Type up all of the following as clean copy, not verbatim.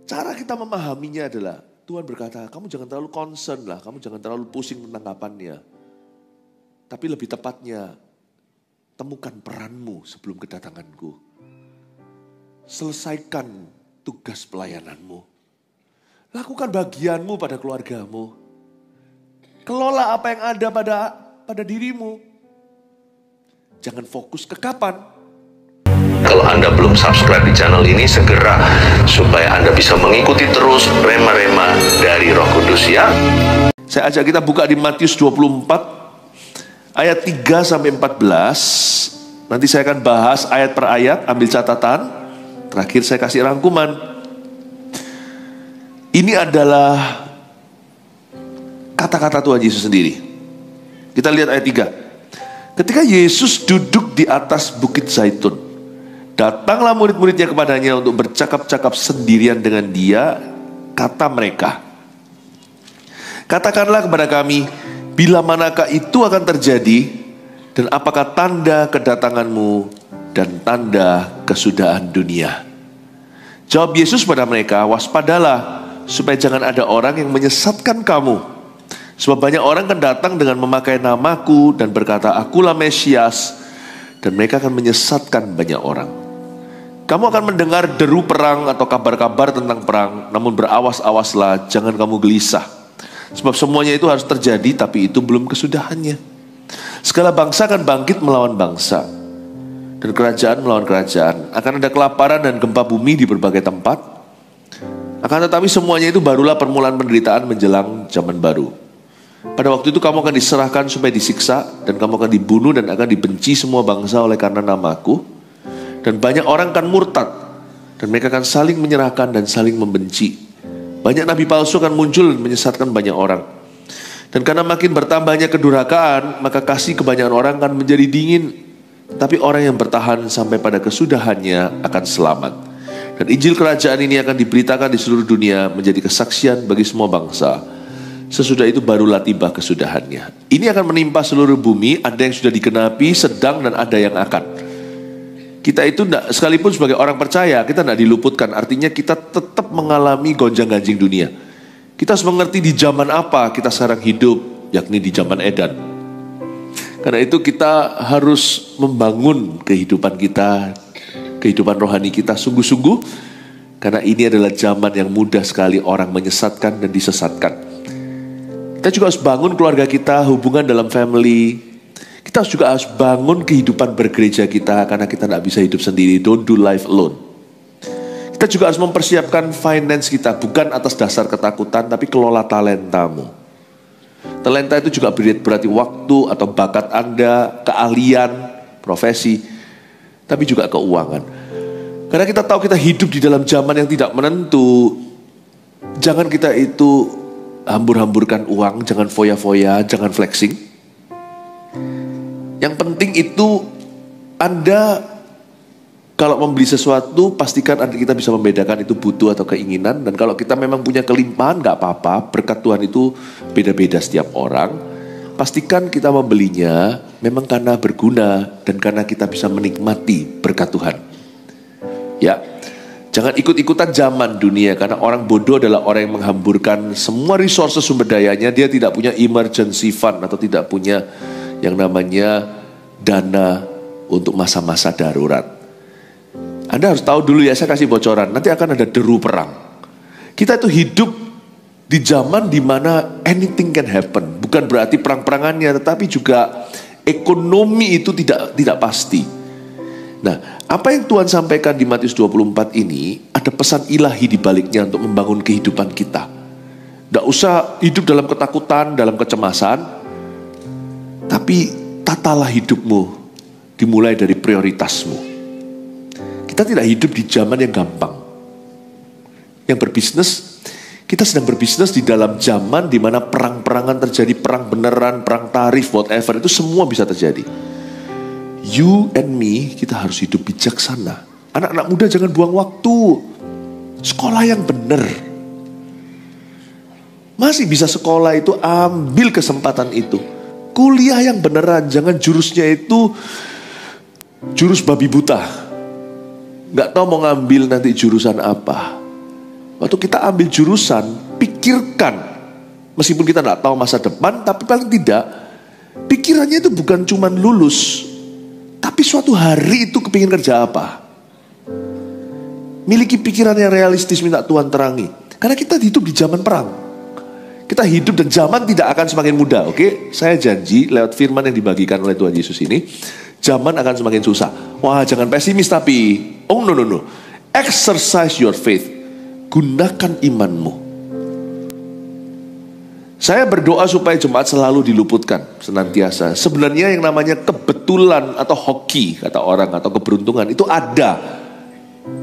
Cara kita memahaminya adalah Tuhan berkata, kamu jangan terlalu concern lah, kamu jangan terlalu pusing tentang kapannya. Tapi lebih tepatnya, temukan peranmu sebelum kedatanganku. Selesaikan tugas pelayananmu. Lakukan bagianmu pada keluargamu. Kelola apa yang ada pada dirimu. Jangan fokus ke kapan. Kalau Anda belum subscribe di channel ini, segera supaya Anda bisa mengikuti terus rema-rema dari Roh Kudus ya. Saya ajak kita buka di Matius 24 ayat 3 sampai 14. Nanti saya akan bahas ayat per ayat, ambil catatan. Terakhir saya kasih rangkuman. Ini adalah kata-kata Tuhan Yesus sendiri. Kita lihat ayat 3. Ketika Yesus duduk di atas Bukit Zaitun, datanglah murid-muridnya kepadanya untuk bercakap-cakap sendirian dengan dia. Kata mereka, katakanlah kepada kami, bila manakah itu akan terjadi, dan apakah tanda kedatanganmu dan tanda kesudahan dunia? Jawab Yesus pada mereka, waspadalah, supaya jangan ada orang yang menyesatkan kamu. Sebab banyak orang akan datang dengan memakai namaku dan berkata, akulah Mesias, dan mereka akan menyesatkan banyak orang. Kamu akan mendengar deru perang atau kabar-kabar tentang perang, namun berawas-awaslah, jangan kamu gelisah. Sebab semuanya itu harus terjadi, tapi itu belum kesudahannya. Segala bangsa akan bangkit melawan bangsa, dan kerajaan melawan kerajaan. Akan ada kelaparan dan gempa bumi di berbagai tempat. Akan tetapi semuanya itu barulah permulaan penderitaan menjelang zaman baru. Pada waktu itu kamu akan diserahkan supaya disiksa, dan kamu akan dibunuh dan akan dibenci semua bangsa oleh karena namaku. Dan banyak orang akan murtad, dan mereka akan saling menyerahkan dan saling membenci. Banyak nabi palsu akan muncul dan menyesatkan banyak orang. Dan karena makin bertambahnya kedurhakaan, maka kasih kebanyakan orang akan menjadi dingin. Tapi orang yang bertahan sampai pada kesudahannya akan selamat. Dan Injil kerajaan ini akan diberitakan di seluruh dunia menjadi kesaksian bagi semua bangsa. Sesudah itu barulah tiba kesudahannya. Ini akan menimpa seluruh bumi, ada yang sudah digenapi, sedang, dan ada yang akan. Kita itu sekalipun sebagai orang percaya, kita tidak diluputkan. Artinya kita tetap mengalami gonjang-ganjing dunia. Kita harus mengerti di zaman apa kita sekarang hidup, yakni di zaman Edan. Karena itu kita harus membangun kehidupan kita, kehidupan rohani kita sungguh-sungguh. Karena ini adalah zaman yang mudah sekali orang menyesatkan dan disesatkan. Kita juga harus bangun keluarga kita, hubungan dalam family. Kita juga harus bangun kehidupan bergereja kita, karena kita tidak bisa hidup sendiri. Don't do life alone. Kita juga harus mempersiapkan finance kita, bukan atas dasar ketakutan, tapi kelola talentamu. Talenta itu juga berarti waktu atau bakat Anda, keahlian, profesi, tapi juga keuangan. Karena kita tahu kita hidup di dalam zaman yang tidak menentu. Jangan kita itu hambur-hamburkan uang, jangan foya-foya, jangan flexing. Yang penting itu Anda kalau membeli sesuatu, pastikan kita bisa membedakan itu butuh atau keinginan. Dan kalau kita memang punya kelimpahan, gak apa-apa. Berkat Tuhan itu beda-beda setiap orang. Pastikan kita membelinya memang karena berguna dan karena kita bisa menikmati berkat Tuhan. Ya, jangan ikut-ikutan zaman dunia, karena orang bodoh adalah orang yang menghamburkan semua resources sumber dayanya. Dia tidak punya emergency fund atau tidak punya yang namanya dana untuk masa-masa darurat. Anda harus tahu dulu ya, saya kasih bocoran, nanti akan ada deru perang. Kita itu hidup di zaman dimana anything can happen. Bukan berarti perang-perangannya, tetapi juga ekonomi itu tidak pasti. Nah, apa yang Tuhan sampaikan di Matius 24 ini, ada pesan ilahi di baliknya untuk membangun kehidupan kita. Tidak usah hidup dalam ketakutan, dalam kecemasan. Tapi tatalah hidupmu dimulai dari prioritasmu. Kita tidak hidup di zaman yang gampang. Yang berbisnis, kita sedang berbisnis di dalam zaman di mana perang-perangan terjadi, perang beneran, perang tarif, whatever, itu semua bisa terjadi. You and me, kita harus hidup bijaksana. Anak-anak muda jangan buang waktu. Sekolah yang benar. Masih bisa sekolah itu, ambil kesempatan itu. Kuliah yang beneran, jangan jurusnya itu jurus babi buta. Gak tahu mau ngambil nanti jurusan apa. Waktu kita ambil jurusan, pikirkan. Meskipun kita tidak tahu masa depan, tapi paling tidak, pikirannya itu bukan cuma lulus, tapi suatu hari itu kepingin kerja apa. Miliki pikiran yang realistis, minta Tuhan terangi. Karena kita hidup di zaman perang. Kita hidup dan zaman tidak akan semakin mudah, oke? Saya janji lewat firman yang dibagikan oleh Tuhan Yesus ini, zaman akan semakin susah. Wah, jangan pesimis tapi, oh no. Exercise your faith. Gunakan imanmu. Saya berdoa supaya jemaat selalu diluputkan senantiasa. Sebenarnya yang namanya kebetulan atau hoki, kata orang, atau keberuntungan itu ada.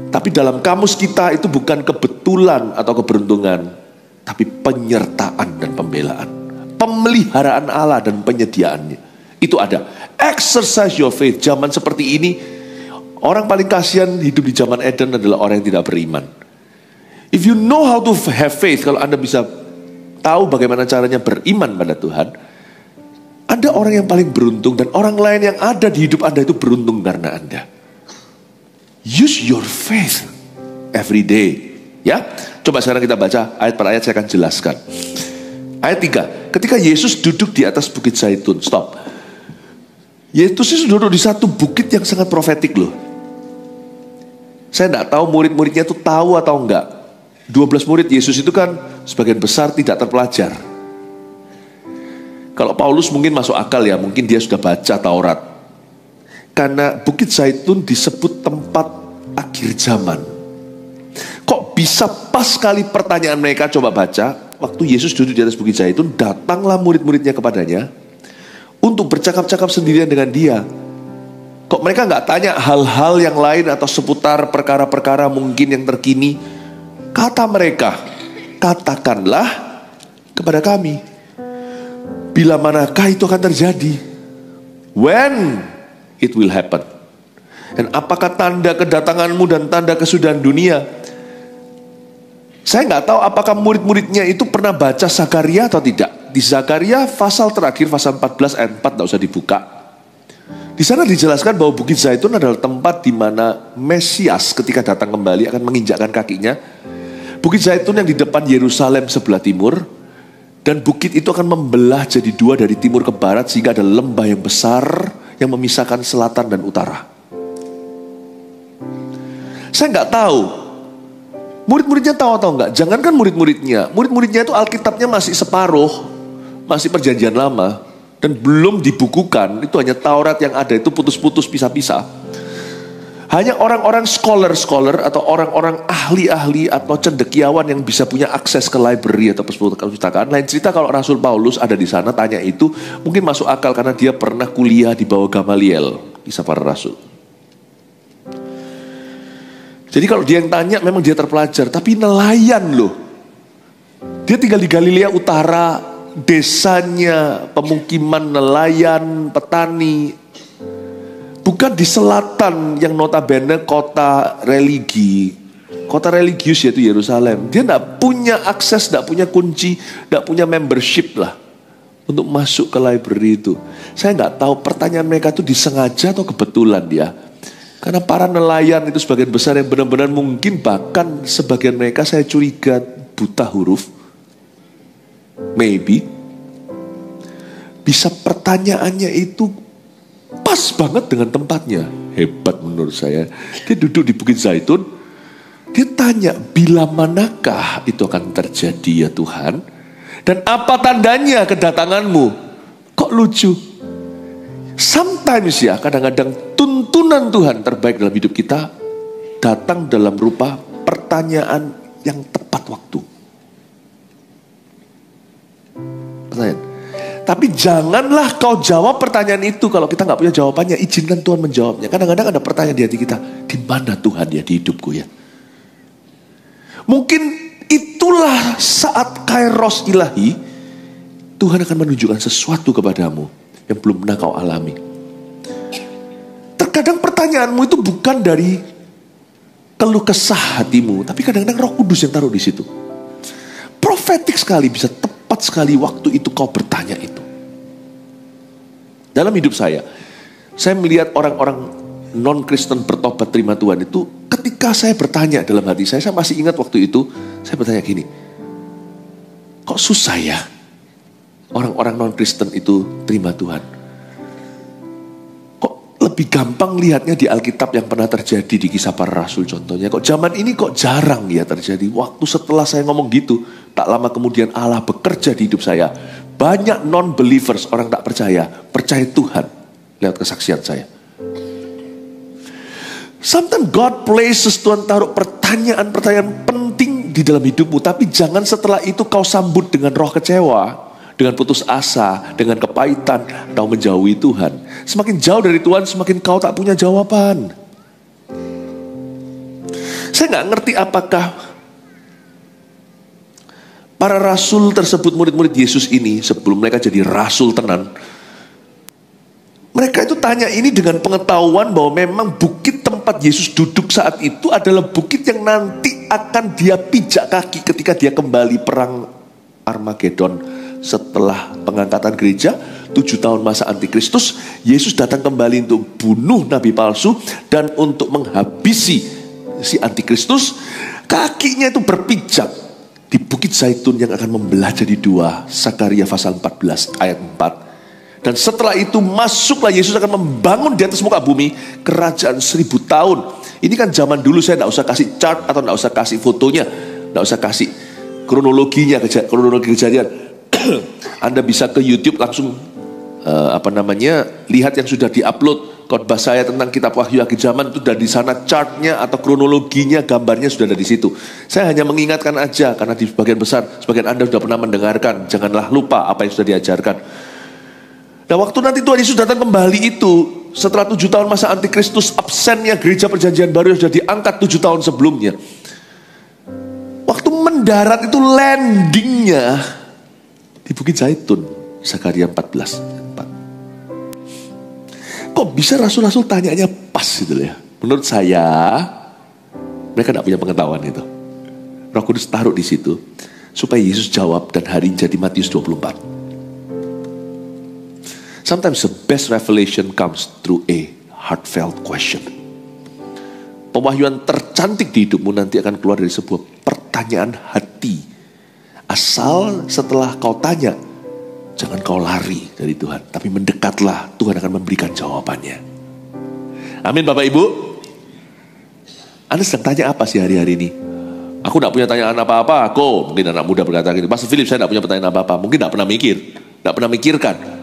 Tapi dalam kamus kita itu bukan kebetulan atau keberuntungan, tapi penyertaan dan pembelaan. Pemeliharaan Allah dan penyediaannya. Itu ada. Exercise your faith. Zaman seperti ini, orang paling kasihan hidup di zaman Eden adalah orang yang tidak beriman. If you know how to have faith, kalau Anda bisa tahu bagaimana caranya beriman pada Tuhan, Anda orang yang paling beruntung, dan orang lain yang ada di hidup Anda itu beruntung karena Anda. Use your faith every day. Ya, coba sekarang kita baca ayat per ayat, saya akan jelaskan. Ayat 3, ketika Yesus duduk di atas bukit Zaitun. Stop. Yesus duduk di satu bukit yang sangat profetik loh. Saya tidak tahu murid-muridnya itu tahu atau enggak. 12 murid Yesus itu kan sebagian besar tidak terpelajar. Kalau Paulus mungkin masuk akal ya, mungkin dia sudah baca Taurat. Karena Bukit Zaitun disebut tempat akhir zaman. Kok bisa pas sekali pertanyaan mereka, coba baca. Waktu Yesus duduk di atas Bukit Zaitun, datanglah murid-muridnya kepadanya untuk bercakap-cakap sendirian dengan dia. Kok mereka nggak tanya hal-hal yang lain atau seputar perkara-perkara mungkin yang terkini? Kata mereka, katakanlah kepada kami, bila manakah itu akan terjadi? When it will happen? Dan apakah tanda kedatanganmu dan tanda kesudahan dunia? Saya nggak tahu apakah murid-muridnya itu pernah baca Zakaria atau tidak. Di Zakaria pasal terakhir, pasal 14 ayat 4, tidak usah dibuka. Di sana dijelaskan bahwa Bukit Zaitun adalah tempat di mana Mesias ketika datang kembali akan menginjakkan kakinya. Bukit Zaitun yang di depan Yerusalem sebelah timur, dan bukit itu akan membelah jadi dua dari timur ke barat, sehingga ada lembah yang besar yang memisahkan selatan dan utara. Saya nggak tahu murid-muridnya tahu atau enggak. Jangankan murid-muridnya itu Alkitabnya masih separuh, masih perjanjian lama, dan belum dibukukan. Itu hanya Taurat yang ada itu putus-putus, pisah-pisah. Hanya orang-orang scholar atau orang-orang ahli-ahli atau cendekiawan yang bisa punya akses ke library atau perpustakaan. Lain cerita kalau Rasul Paulus ada di sana, tanya itu mungkin masuk akal karena dia pernah kuliah di bawah Gamaliel, Kisah Para Rasul. Jadi kalau dia yang tanya memang dia terpelajar, tapi nelayan loh. Dia tinggal di Galilea Utara, desanya pemukiman nelayan, petani. Bukan di selatan yang notabene kota religi. Kota religius yaitu Yerusalem. Dia tidak punya akses, tidak punya kunci, tidak punya membership lah untuk masuk ke library itu. Saya nggak tahu pertanyaan mereka itu disengaja atau kebetulan dia. Karena para nelayan itu sebagian besar yang benar-benar mungkin, bahkan sebagian mereka saya curiga buta huruf. Maybe. Bisa pertanyaannya itu pas banget dengan tempatnya. Hebat menurut saya. Dia duduk di Bukit Zaitun. Dia tanya, bila manakah itu akan terjadi ya Tuhan? Dan apa tandanya kedatanganmu? Kok lucu? Sometimes ya, kadang-kadang tuntunan Tuhan terbaik dalam hidup kita datang dalam rupa pertanyaan yang tepat waktu. Pertanyaan. Tapi janganlah kau jawab pertanyaan itu kalau kita nggak punya jawabannya. Izinkan Tuhan menjawabnya. Kadang-kadang ada pertanyaan di hati kita, di mana Tuhan ya di hidupku ya? Mungkin itulah saat kairos ilahi, Tuhan akan menunjukkan sesuatu kepadamu yang belum pernah kau alami. Terkadang pertanyaanmu itu bukan dari keluh kesah hatimu, tapi kadang-kadang Roh Kudus yang taruh di situ. Profetik sekali, bisa tepat sekali waktu itu kau bertanya itu. Dalam hidup saya melihat orang-orang non-Kristen bertobat terima Tuhan itu, ketika saya bertanya dalam hati saya masih ingat waktu itu, Saya bertanya gini, kok susah ya orang-orang non-Kristen itu terima Tuhan? Kok lebih gampang lihatnya di Alkitab yang pernah terjadi di Kisah Para Rasul contohnya. Kok zaman ini kok jarang ya terjadi. Waktu setelah saya ngomong gitu, tak lama kemudian Allah bekerja di hidup saya. Banyak non-believers, orang tak percaya Tuhan lewat kesaksian saya. Sometimes God places, Tuhan taruh pertanyaan-pertanyaan penting di dalam hidupmu. Tapi jangan setelah itu kau sambut dengan roh kecewa, dengan putus asa, dengan kepahitan, atau menjauhi Tuhan. Semakin jauh dari Tuhan, semakin kau tak punya jawaban. Saya gak ngerti apakah para rasul tersebut, murid-murid Yesus ini, sebelum mereka jadi rasul tenan, mereka itu tanya ini dengan pengetahuan bahwa memang bukit tempat Yesus duduk saat itu adalah bukit yang nanti akan dia pijak kaki ketika dia kembali perang Armageddon. Setelah pengangkatan gereja, 7 tahun masa antikristus, Yesus datang kembali untuk bunuh nabi palsu dan untuk menghabisi si antikristus. Kakinya itu berpijak di bukit Zaitun yang akan membelah jadi dua. Zakaria pasal 14 ayat 4. Dan setelah itu masuklah Yesus akan membangun di atas muka bumi kerajaan 1000 tahun. Ini kan zaman dulu, saya tidak usah kasih chart atau tidak usah kasih fotonya, tidak usah kasih kronologi kejadian. Anda bisa ke YouTube langsung lihat yang sudah diupload khotbah saya tentang kitab Wahyu akhir zaman, itu sudah di sana chartnya atau kronologinya, gambarnya sudah ada di situ. Saya hanya mengingatkan aja karena di sebagian besar, sebagian Anda sudah pernah mendengarkan. Janganlah lupa apa yang sudah diajarkan. Nah, waktu nanti Tuhan Yesus datang kembali itu, setelah 7 tahun masa antikristus, absennya gereja perjanjian baru yang sudah diangkat 7 tahun sebelumnya. Waktu mendarat itu landingnya di Bukit Zaitun, Zakaria 14:4. Kok bisa rasul-rasul tanyanya pas gitu ya? Menurut saya, mereka tidak punya pengetahuan itu. Roh Kudus taruh di situ supaya Yesus jawab dan hari ini jadi Matius 24. Sometimes the best revelation comes through a heartfelt question. Pewahyuan tercantik di hidupmu nanti akan keluar dari sebuah pertanyaan hati. Asal setelah kau tanya, jangan kau lari dari Tuhan, tapi mendekatlah, Tuhan akan memberikan jawabannya. Amin Bapak Ibu. Anda sedang tanya apa sih hari-hari ini? Aku tidak punya tanyaan apa-apa. Mungkin anak muda berkata gitu, Pastor Philip, saya tidak punya pertanyaan apa-apa. Mungkin tidak pernah mikir, tidak pernah mikirkan.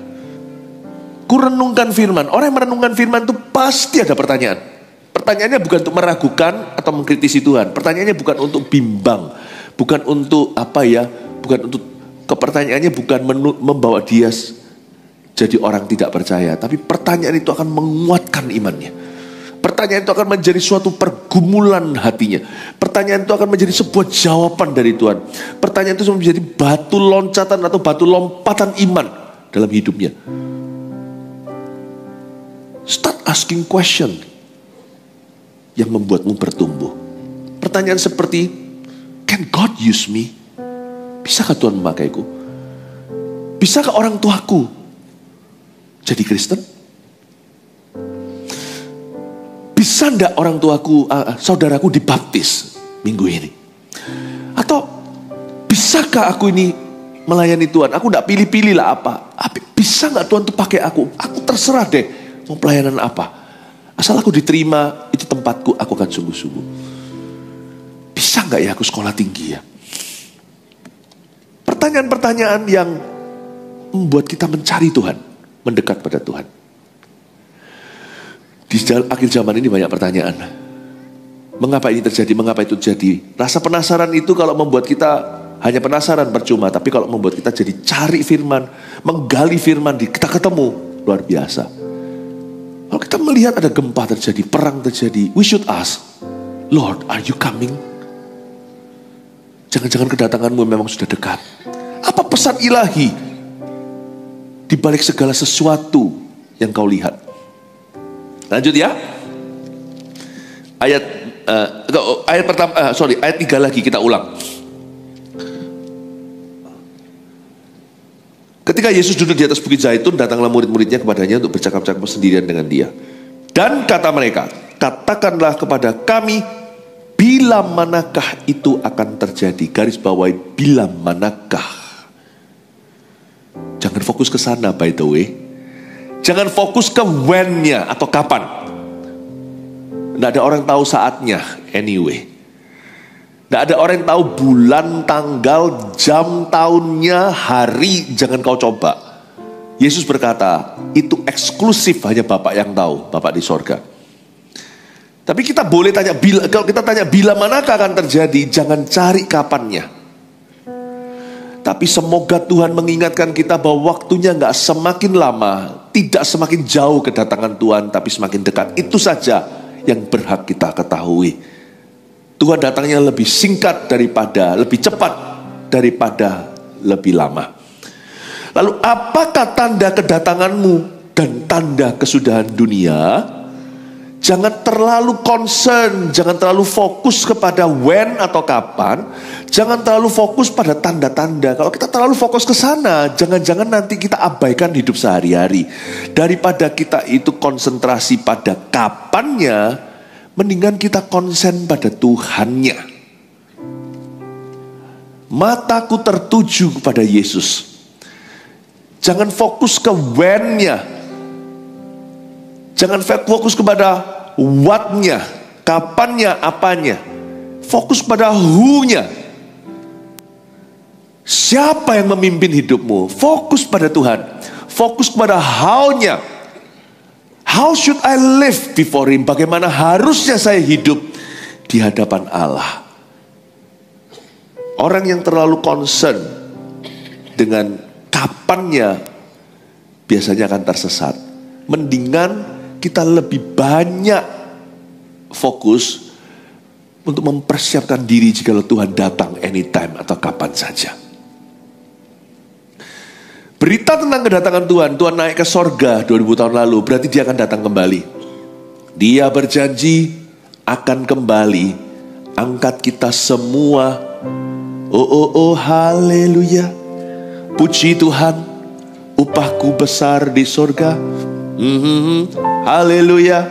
Kurenungkan firman. Orang yang merenungkan firman itu pasti ada pertanyaan. Pertanyaannya bukan untuk meragukan atau mengkritisi Tuhan. Pertanyaannya bukan untuk bimbang, bukan untuk pertanyaannya bukan membawa dia jadi orang tidak percaya. Tapi pertanyaan itu akan menguatkan imannya. Pertanyaan itu akan menjadi suatu pergumulan hatinya. Pertanyaan itu akan menjadi sebuah jawaban dari Tuhan. Pertanyaan itu menjadi batu loncatan atau batu lompatan iman dalam hidupnya. Start asking question yang membuatmu bertumbuh. Pertanyaan seperti, can God use me? Bisakah Tuhan memakaiku? Bisakah orang tuaku jadi Kristen? Bisa enggak orang tuaku, saudaraku dibaptis minggu ini? Atau bisakah aku ini melayani Tuhan? Aku enggak pilih-pilih lah apa. Bisa enggak Tuhan tuh pakai aku? Aku terserah deh mau pelayanan apa. Asal aku diterima, itu tempatku, aku akan sungguh-sungguh. Bisa enggak ya aku sekolah tinggi ya? Pertanyaan-pertanyaan yang membuat kita mencari Tuhan, mendekat pada Tuhan. Di akhir zaman ini banyak pertanyaan. Mengapa ini terjadi? Mengapa itu terjadi? Rasa penasaran itu kalau membuat kita hanya penasaran percuma. Tapi kalau membuat kita jadi cari firman, menggali firman, kita ketemu, luar biasa. Kalau kita melihat ada gempa terjadi, perang terjadi, we should ask, Lord, are you coming? Jangan-jangan kedatanganmu memang sudah dekat. Apa pesan ilahi di balik segala sesuatu yang kau lihat? Lanjut ya. Ayat 3 lagi kita ulang. Ketika Yesus duduk di atas Bukit Zaitun, datanglah murid-muridnya kepadanya untuk bercakap-cakap sendirian dengan dia. Dan kata mereka, katakanlah kepada kami, Bila manakah itu akan terjadi? Garis bawahi, bila manakah. Jangan fokus ke sana, by the way. Jangan fokus ke when-nya atau kapan. Nggak ada orang tahu saatnya, anyway. Nggak ada orang tahu bulan, tanggal, jam, tahunnya, hari. Jangan kau coba. Yesus berkata, itu eksklusif hanya Bapa yang tahu, Bapa di sorga. Tapi kita boleh tanya, kalau kita tanya bila manakah akan terjadi, jangan cari kapannya. Tapi semoga Tuhan mengingatkan kita bahwa waktunya nggak semakin lama, tidak semakin jauh kedatangan Tuhan, tapi semakin dekat. Itu saja yang berhak kita ketahui. Tuhan datangnya lebih singkat daripada, lebih cepat daripada lebih lama. Lalu apakah tanda kedatanganmu dan tanda kesudahan dunia? Jangan terlalu concern, jangan terlalu fokus kepada when atau kapan. Jangan terlalu fokus pada tanda-tanda. Kalau kita terlalu fokus ke sana, jangan-jangan nanti kita abaikan hidup sehari-hari. Daripada kita itu konsentrasi pada kapannya, mendingan kita konsen pada Tuhannya. Mataku tertuju kepada Yesus. Jangan fokus ke when-nya. Jangan fokus kepada what-nya, kapannya, apanya. Fokus pada who-nya. Siapa yang memimpin hidupmu? Fokus pada Tuhan. Fokus pada how-nya. How should I live before Him? Bagaimana harusnya saya hidup di hadapan Allah? Orang yang terlalu concern dengan kapannya biasanya akan tersesat. Mendingan kita lebih banyak fokus untuk mempersiapkan diri jika Tuhan datang anytime atau kapan saja. Berita tentang kedatangan Tuhan, Tuhan naik ke sorga 2000 tahun lalu, berarti Dia akan datang kembali. Dia berjanji akan kembali angkat kita semua. Oh, haleluya. Puji Tuhan, upahku besar di sorga. Haleluya.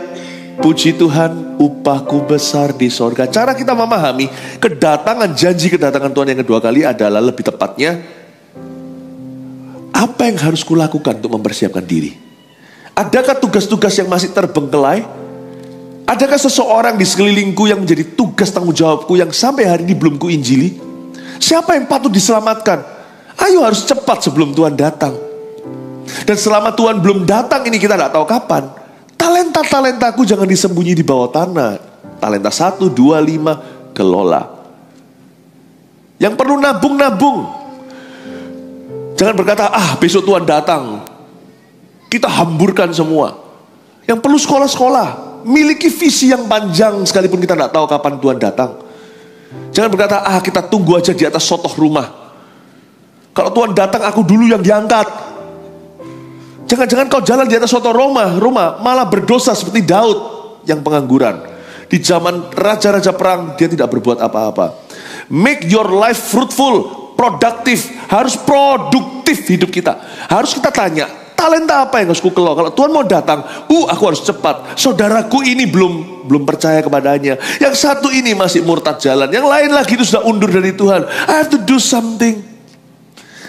Puji Tuhan, upahku besar di sorga. Cara kita memahami janji kedatangan Tuhan yang kedua kali adalah lebih tepatnya, apa yang harus kulakukan untuk mempersiapkan diri? Adakah tugas-tugas yang masih terbengkelai? Adakah seseorang di sekelilingku yang menjadi tugas tanggung jawabku yang sampai hari ini belum kuinjili? Siapa yang patut diselamatkan? Ayo, harus cepat sebelum Tuhan datang. Dan selama Tuhan belum datang ini kita tidak tahu kapan. Talenta-talentaku jangan disembunyi di bawah tanah. Talenta 1, 2, 5 kelola. Yang perlu nabung. Jangan berkata, besok Tuhan datang, kita hamburkan semua. Yang perlu sekolah-sekolah. Miliki visi yang panjang sekalipun kita tidak tahu kapan Tuhan datang. Jangan berkata, kita tunggu aja di atas sotoh rumah. Kalau Tuhan datang aku dulu yang diangkat. Jangan-jangan kau jalan di atas sotoh rumah malah berdosa seperti Daud yang pengangguran. Di zaman raja-raja perang dia tidak berbuat apa-apa. Make your life fruitful, produktif. Harus produktif hidup kita. Harus kita tanya, talenta apa yang harus kukelola? Kalau Tuhan mau datang, aku harus cepat. Saudaraku ini belum percaya kepadanya. Yang satu ini masih murtad jalan. Yang lain lagi itu sudah undur dari Tuhan. I have to do something.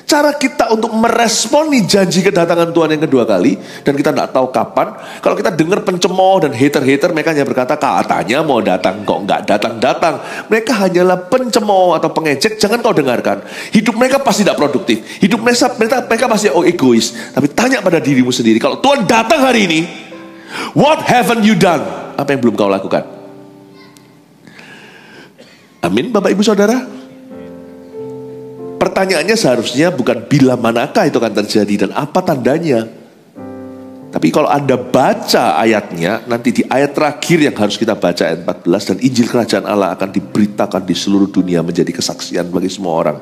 Cara kita untuk meresponi janji kedatangan Tuhan yang kedua kali, dan kita tidak tahu kapan. Kalau kita dengar pencemooh dan hater-hater, mereka hanya berkata katanya mau datang kok nggak datang-datang. Mereka hanyalah pencemooh atau pengejek. Jangan kau dengarkan. Hidup mereka pasti tidak produktif. Hidup mereka pasti egois. Tapi tanya pada dirimu sendiri, kalau Tuhan datang hari ini, what haven't you done? Apa yang belum kau lakukan? Amin, Bapak Ibu Saudara. Pertanyaannya seharusnya bukan bila manakah itu akan terjadi dan apa tandanya. Tapi kalau Anda baca ayatnya, nanti di ayat terakhir yang harus kita baca ayat 14, dan Injil Kerajaan Allah akan diberitakan di seluruh dunia menjadi kesaksian bagi semua orang.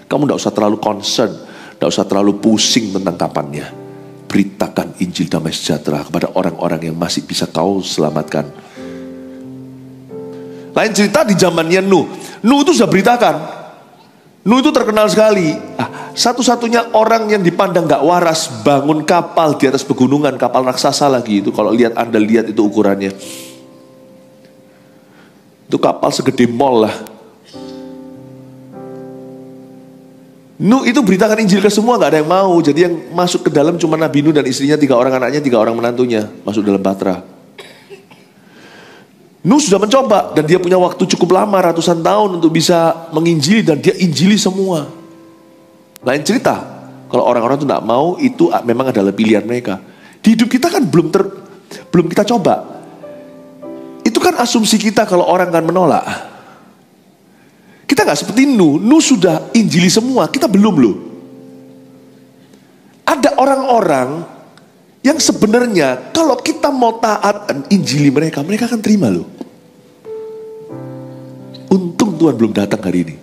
Kamu tidak usah terlalu concern, tidak usah terlalu pusing tentang kapannya. Beritakan Injil damai sejahtera kepada orang-orang yang masih bisa kau selamatkan. Lain cerita di zamannya Nuh itu sudah beritakan. Nuh itu terkenal sekali. Satu-satunya orang yang dipandang gak waras bangun kapal di atas pegunungan, kapal raksasa lagi itu. Kalau Anda lihat itu ukurannya. Itu kapal segede mall lah. Nuh itu beritakan Injil ke semua, gak ada yang mau. Jadi yang masuk ke dalam cuma Nabi Nuh dan istrinya, 3 orang anaknya, 3 orang menantunya masuk dalam batra. Nuh sudah mencoba dan dia punya waktu cukup lama, ratusan tahun untuk bisa menginjili, dan dia injili semua. Lain cerita kalau orang-orang itu gak mau, itu memang adalah pilihan mereka. Di hidup kita kan belum kita coba. Itu kan asumsi kita kalau orang kan menolak. Kita gak seperti Nuh. Nuh sudah injili semua, kita belum loh. Ada orang-orang yang sebenarnya kalau kita mau taat dan injili mereka akan terima loh. Untung Tuhan belum datang hari ini.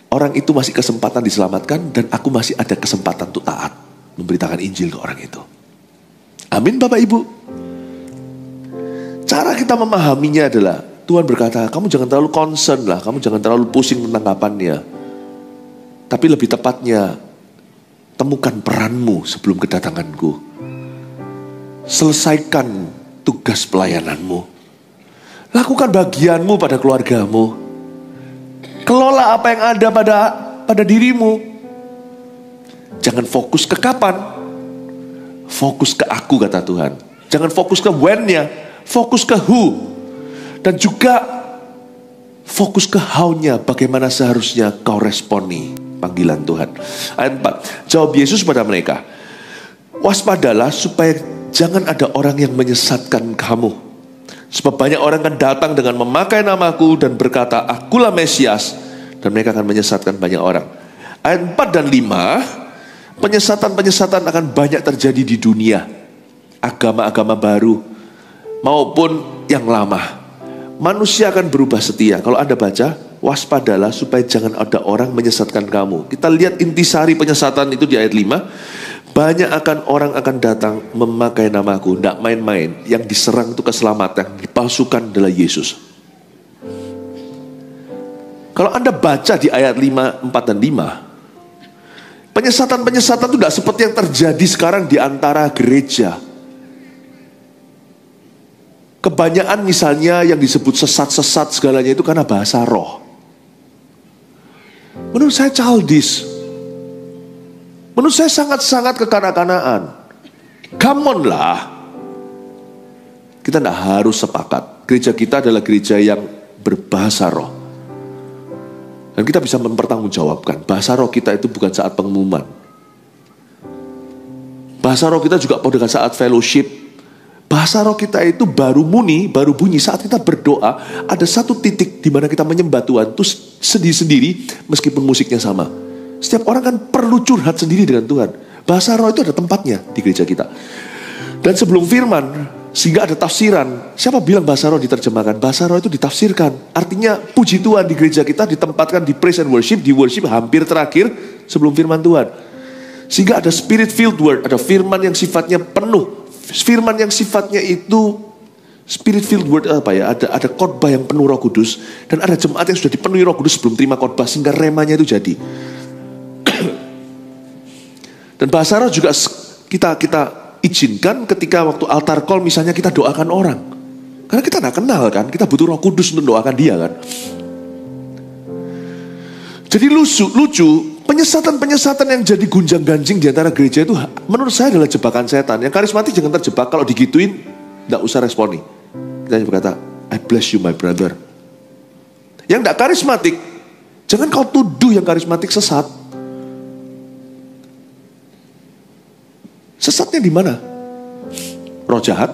Orang itu masih kesempatan diselamatkan, dan aku masih ada kesempatan untuk taat memberitakan Injil ke orang itu. Amin Bapak Ibu. Cara kita memahaminya adalah Tuhan berkata, kamu jangan terlalu concern lah, kamu jangan terlalu pusing tentang kapannya. Tapi lebih tepatnya, temukan peranmu sebelum kedatanganku. Selesaikan tugas pelayananmu. Lakukan bagianmu pada keluargamu. Kelola apa yang ada pada dirimu. Jangan fokus ke kapan, fokus ke aku, kata Tuhan. Jangan fokus ke when-nya, fokus ke who. Dan juga fokus ke how-nya, bagaimana seharusnya kau responi panggilan Tuhan. Ayat 4, jawab Yesus pada mereka, waspadalah supaya jangan ada orang yang menyesatkan kamu. Sebab banyak orang akan datang dengan memakai namaku dan berkata, akulah Mesias, dan mereka akan menyesatkan banyak orang. Ayat 4 dan 5, penyesatan-penyesatan akan banyak terjadi di dunia. Agama-agama baru maupun yang lama. Manusia akan berubah setia. Kalau Anda baca, waspadalah supaya jangan ada orang menyesatkan kamu. Kita lihat intisari penyesatan itu di ayat 5. Banyak orang akan datang memakai namaku. Tidak main-main. Yang diserang itu keselamatan, yang dipalsukan adalah Yesus. Kalau Anda baca di ayat 5, 4 dan 5, penyesatan-penyesatan itu tidak seperti yang terjadi sekarang di antara gereja. Kebanyakan misalnya yang disebut sesat-sesat segalanya itu karena bahasa roh. Menurut saya childish. Menurut saya sangat-sangat kekanak-kanaan. Come on lah. Kita tidak harus sepakat. Gereja kita adalah gereja yang berbahasa roh. Dan kita bisa mempertanggungjawabkan. Bahasa roh kita itu bukan saat pengumuman. Bahasa roh kita juga pada saat fellowship. Bahasa roh kita itu baru bunyi saat kita berdoa. Ada satu titik di mana kita menyembah Tuhan itu sendiri meskipun musiknya sama. Setiap orang kan perlu curhat sendiri dengan Tuhan. Bahasa roh itu ada tempatnya di gereja kita. Dan sebelum firman, sehingga ada tafsiran. Siapa bilang bahasa roh diterjemahkan? Bahasa roh itu ditafsirkan. Artinya puji Tuhan di gereja kita ditempatkan di praise and worship. Di worship hampir terakhir sebelum firman Tuhan. Sehingga ada spirit filled word. Ada firman yang sifatnya penuh. Firman yang sifatnya itu spirit filled word apa ya? Ada khotbah yang penuh Roh Kudus, dan ada jemaat yang sudah dipenuhi Roh Kudus sebelum terima khotbah sehingga remanya itu jadi. Dan bahasa roh juga kita izinkan ketika waktu altar call misalnya kita doakan orang. Karena kita tidak kenal kan, kita butuh Roh Kudus untuk doakan dia kan. Jadi lucu. Penyesatan-penyesatan yang jadi gunjang-ganjing di antara gereja itu menurut saya adalah jebakan setan. Yang karismatik jangan terjebak, kalau digituin tidak usah responi. Kita hanya berkata, I bless you my brother. Yang tidak karismatik, jangan kau tuduh yang karismatik sesat. Sesatnya di mana? Roh jahat,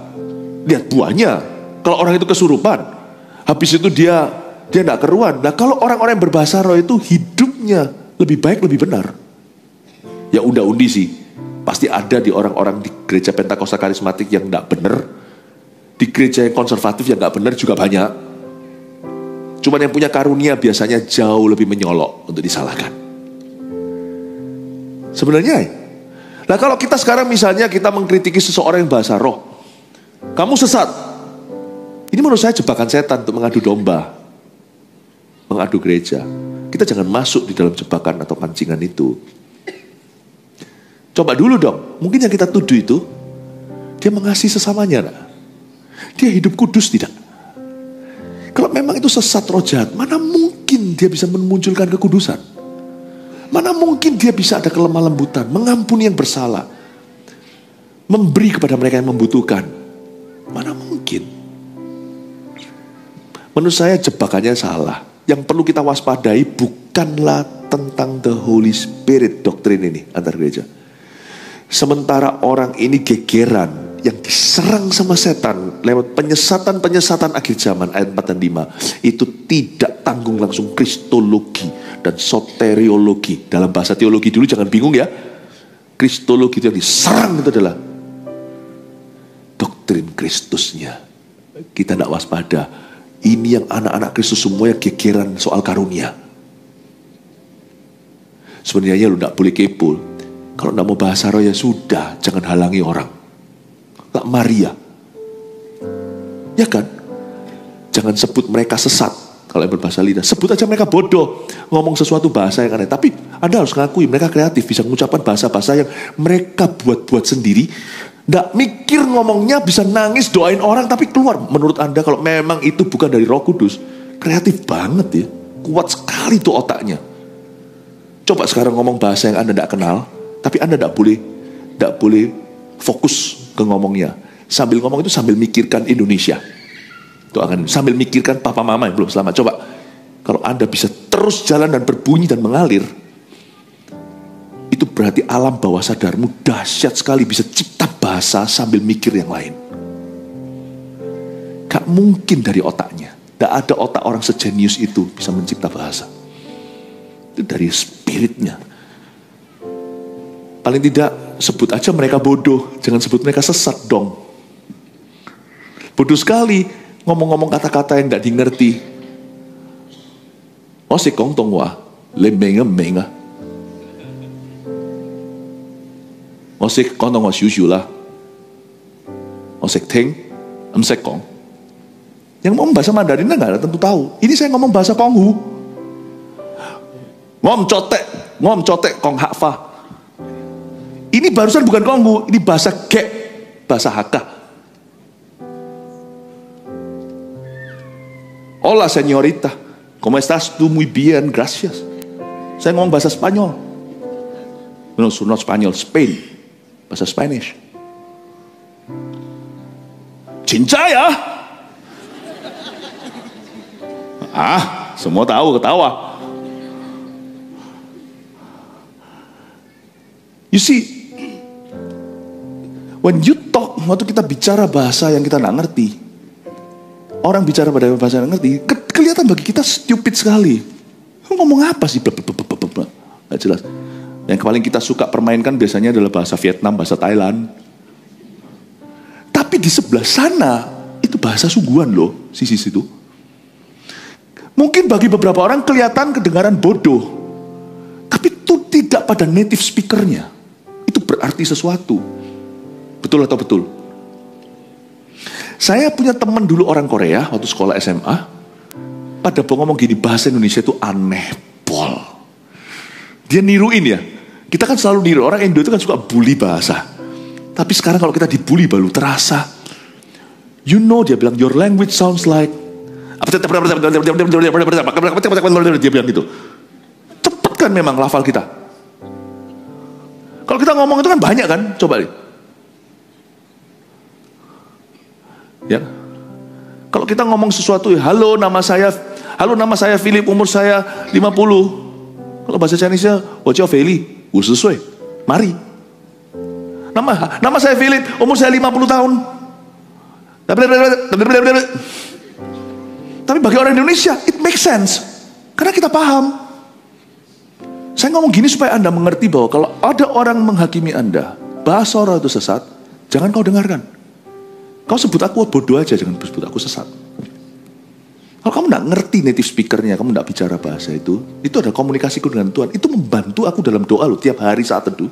lihat buahnya. Kalau orang itu kesurupan, habis itu dia tidak keruan. Nah kalau orang-orang yang berbahasa roh itu hidupnya lebih baik, lebih benar. Ya undi sih. Pasti ada di orang-orang di gereja Pentakosta karismatik yang tidak benar. Di gereja yang konservatif yang tidak benar juga banyak. Cuman yang punya karunia biasanya jauh lebih menyolok untuk disalahkan. Sebenarnya nah kalau kita sekarang misalnya kita mengkritiki seseorang yang bahasa roh, kamu sesat. Ini menurut saya jebakan setan untuk mengadu domba, mengadu gereja. Kita jangan masuk di dalam jebakan atau pancingan itu. Coba dulu dong, mungkin yang kita tuduh itu dia mengasihi sesamanya, nah? Dia hidup kudus tidak? sesat, roh jahat, mana mungkin dia bisa memunculkan kekudusan? Mana mungkin dia bisa ada kelemah lembutan, mengampuni yang bersalah, memberi kepada mereka yang membutuhkan? Mana mungkin? Menurut saya jebakannya salah. Yang perlu kita waspadai bukanlah tentang the Holy Spirit doktrin ini antar gereja. Sementara orang ini gegeran yang diserang sama setan lewat penyesatan-penyesatan akhir zaman ayat 4 dan 5, itu tidak tanggung langsung kristologi dan soteriologi. Dalam bahasa teologi dulu jangan bingung ya. Kristologi itu yang diserang itu adalah doktrin Kristusnya. Kita tidak waspada. Ini yang anak-anak Kristus semua yang gegeran soal karunia. Sebenarnya lu tidak boleh kepo. Kalau tidak mau bahasa roh ya sudah, jangan halangi orang. Kak Maria, ya kan? Jangan sebut mereka sesat. Kalau yang berbahasa lidah, sebut aja mereka bodoh, ngomong sesuatu bahasa yang aneh. Tapi Anda harus ngakui mereka kreatif, bisa mengucapkan bahasa-bahasa yang mereka buat-buat sendiri. Nggak mikir ngomongnya, bisa nangis, doain orang, tapi keluar. Menurut Anda kalau memang itu bukan dari Roh Kudus, kreatif banget ya. Kuat sekali tuh otaknya. Coba sekarang ngomong bahasa yang Anda nggak kenal, tapi Anda nggak boleh fokus ke ngomongnya. Sambil ngomong itu sambil mikirkan Indonesia. Itu akan sambil mikirkan papa mama yang belum selamat. Coba kalau Anda bisa terus jalan dan berbunyi dan mengalir, itu berarti alam bawah sadarmu dahsyat sekali bisa cipta bahasa sambil mikir yang lain. Gak mungkin dari otaknya. Gak ada otak orang sejenius itu bisa mencipta bahasa. Itu dari spiritnya. Paling tidak sebut aja mereka bodoh, jangan sebut mereka sesat dong. Bodoh sekali ngomong-ngomong kata-kata yang gak dimengerti. Oh si kong tong wah, menga. Tôi識講到我少少啦，我識聽，唔識講。Yang ngomong bahasa Mandarin nggak ada tentu tahu. Ini saya ngomong bahasa Konghu. Ngom cotek Kong Hakfa. Ini barusan bukan Konghu, ini bahasa Gek, bahasa Hakka. Hola señorita, ¿cómo estás? Tú muy bien, gracias. Saya ngomong bahasa Spanyol. No, not Spanyol, Spain. Bahasa Spanish. Cinta ya? Semua tahu, ketawa. You see, when you talk, waktu kita bicara bahasa yang kita nggak ngerti, orang bicara pada bahasa yang ngerti, kelihatan bagi kita stupid sekali. Ngomong apa sih? Nggak jelas. Yang paling kita suka permainkan biasanya adalah bahasa Vietnam, bahasa Thailand. Tapi di sebelah sana, itu bahasa sungguhan loh, sisi situ. Mungkin bagi beberapa orang kelihatan kedengaran bodoh. Tapi itu tidak pada native speakernya. Itu berarti sesuatu. Betul atau betul? Saya punya teman dulu orang Korea, waktu sekolah SMA. Pada ngomong gini, bahasa Indonesia itu aneh, pol. Dia niruin ya. Kita kan selalu niru, orang Indo itu kan suka bully bahasa. Tapi sekarang kalau kita dibully baru terasa. You know, dia bilang, your language sounds like. Dia bilang gitu. Cepet kan memang lafal kita. Kalau kita ngomong itu kan banyak kan, coba lihat. Ya. Kalau kita ngomong sesuatu, halo nama saya Philip, umur saya 50. Kalau bahasa Chinese-nya, 我叫菲利，50岁，mari. Nama saya Philip, umur saya 50 tahun. Tapi bagi orang Indonesia, it makes sense. Karena kita paham. Saya ngomong gini supaya Anda mengerti bahwa kalau ada orang menghakimi Anda, bahasa orang itu sesat, jangan kau dengarkan. Kau sebut aku bodoh aja, jangan sebut aku sesat. Kalau kamu tidak ngerti native speakernya, kamu tidak bicara bahasa itu adalah komunikasiku dengan Tuhan. Itu membantu aku dalam doa loh, tiap hari saat teduh.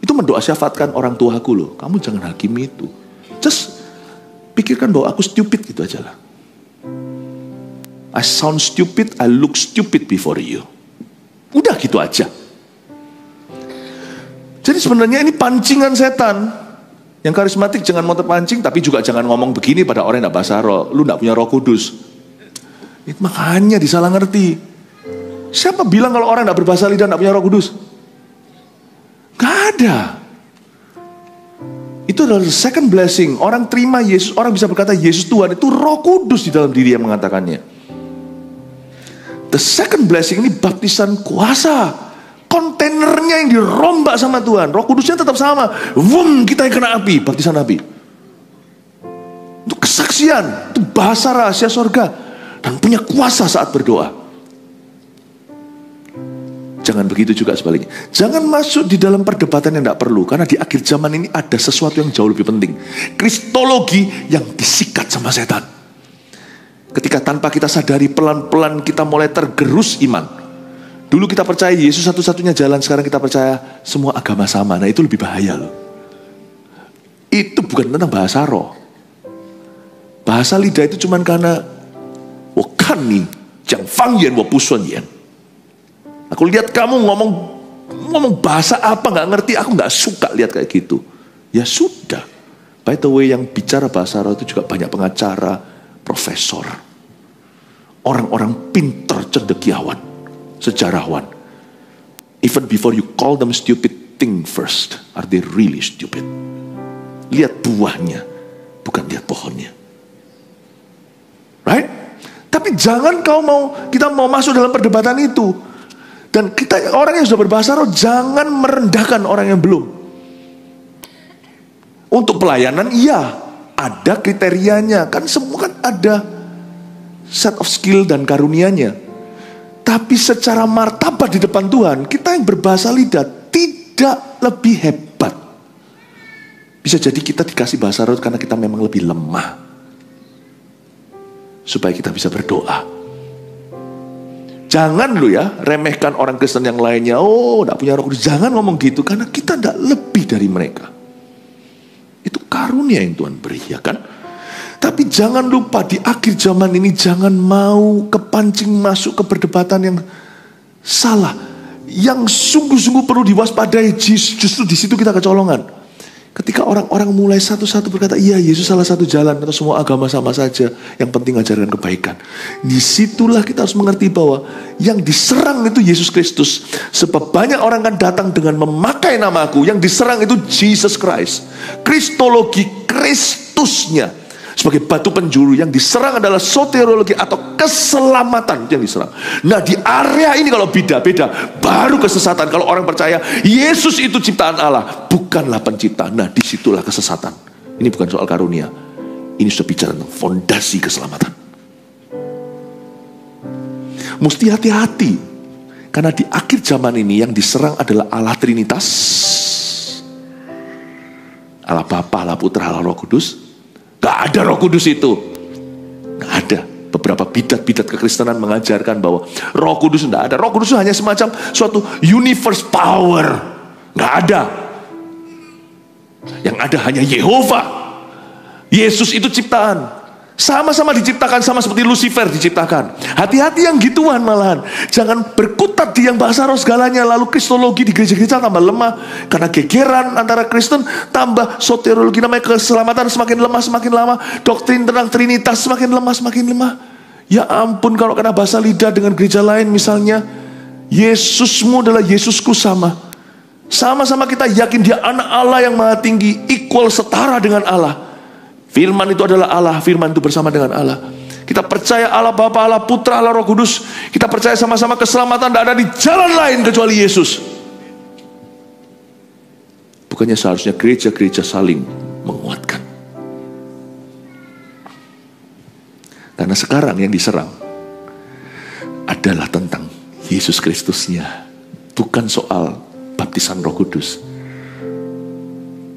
Itu mendoa syafatkan orang tua aku loh. Kamu jangan hakimi itu. Just pikirkan bahwa aku stupid gitu aja lah. I sound stupid, I look stupid before you. Udah gitu aja. Jadi sebenarnya ini pancingan setan. Yang karismatik jangan mau terpancing, tapi juga jangan ngomong begini pada orang yang tidak bahasa roh. Lu tidak punya Roh Kudus. Makanya disalah ngerti. Siapa bilang kalau orang tidak berbahasa lidah tidak punya Roh Kudus? Gak ada. Itu adalah second blessing. Orang terima Yesus, orang bisa berkata Yesus Tuhan, itu Roh Kudus di dalam diri yang mengatakannya. The second blessing ini baptisan kuasa. Kontainernya yang dirombak sama Tuhan. Roh Kudusnya tetap sama. Wum, kita yang kena api, baptisan api. Itu kesaksian, itu bahasa rahasia sorga. Dan punya kuasa saat berdoa. Jangan begitu juga sebaliknya. Jangan masuk di dalam perdebatan yang tidak perlu. Karena di akhir zaman ini ada sesuatu yang jauh lebih penting. Kristologi yang disikat sama setan. Ketika tanpa kita sadari, pelan-pelan kita mulai tergerus iman. Dulu kita percaya Yesus satu-satunya jalan. Sekarang kita percaya semua agama sama. Nah itu lebih bahaya loh. Itu bukan tentang bahasa roh. Bahasa lidah itu cuma karena kan nih, jangan fangyan wa pusuan yan. Aku lihat kamu ngomong bahasa apa nggak ngerti, aku nggak suka lihat kayak gitu. Ya sudah. By the way, yang bicara bahasa roh itu juga banyak pengacara, profesor, orang-orang pintar, cendekiawan, sejarawan. Even before you call them stupid, think first, are they really stupid? Lihat buahnya, bukan lihat pohonnya. Right? Tapi jangan kita mau masuk dalam perdebatan itu. Dan kita, orang yang sudah berbahasa roh, jangan merendahkan orang yang belum. Untuk pelayanan, iya, ada kriterianya. Kan semua kan ada set of skill dan karunianya. Tapi secara martabat di depan Tuhan, kita yang berbahasa lidah tidak lebih hebat. Bisa jadi kita dikasih bahasa roh karena kita memang lebih lemah. Supaya kita bisa berdoa. Jangan lu ya remehkan orang Kristen yang lainnya. Oh, tidak punya Roh Kudus. Jangan ngomong gitu karena kita tidak lebih dari mereka. Itu karunia yang Tuhan beri, ya kan? Tapi jangan lupa di akhir zaman ini jangan mau kepancing masuk ke perdebatan yang salah, yang sungguh-sungguh perlu diwaspadai. Justru di situ kita kecolongan. Ketika orang-orang mulai satu-satu berkata, iya Yesus salah satu jalan, atau semua agama sama saja, yang penting ajarkan kebaikan. Disitulah kita harus mengerti bahwa yang diserang itu Yesus Kristus. Sebab banyak orang kan datang dengan memakai namaku, yang diserang itu Jesus Christ. Kristologi, Kristusnya. Sebagai batu penjuru, yang diserang adalah soteriologi atau keselamatan yang diserang. Nah di area ini kalau beda-beda, baru kesesatan. Kalau orang percaya Yesus itu ciptaan Allah, bukanlah pencipta. Nah disitulah kesesatan. Ini bukan soal karunia. Ini sudah bicara tentang fondasi keselamatan. Mesti hati-hati. Karena di akhir zaman ini yang diserang adalah Allah Trinitas. Allah Bapa, Allah Putra, Allah Roh Kudus. Gak ada Roh Kudus itu. Gak ada. Beberapa bidat-bidat kekristenan mengajarkan bahwa Roh Kudus tidak ada. Roh Kudus itu hanya semacam suatu universe power. Gak ada. Yang ada hanya Yehova. Yesus itu ciptaan. Sama-sama diciptakan, sama seperti Lucifer diciptakan. Hati-hati yang gituan malahan. Jangan berkutat di yang bahasa roh segalanya. Lalu kristologi di gereja-gereja tambah lemah. Karena gegeran antara Kristen tambah soteriologi, namanya keselamatan semakin lemah semakin lama. Doktrin tentang Trinitas semakin lemah. Ya ampun, kalau kena bahasa lidah dengan gereja lain misalnya, Yesusmu adalah Yesusku sama. Sama-sama kita yakin dia anak Allah yang maha tinggi, equal, setara dengan Allah. Firman itu adalah Allah, firman itu bersama dengan Allah. Kita percaya Allah Bapa, Allah Putra, Allah Roh Kudus. Kita percaya sama-sama keselamatan tidak ada di jalan lain kecuali Yesus. Bukannya seharusnya gereja-gereja saling menguatkan. Karena sekarang yang diserang adalah tentang Yesus Kristusnya. Bukan soal baptisan Roh Kudus.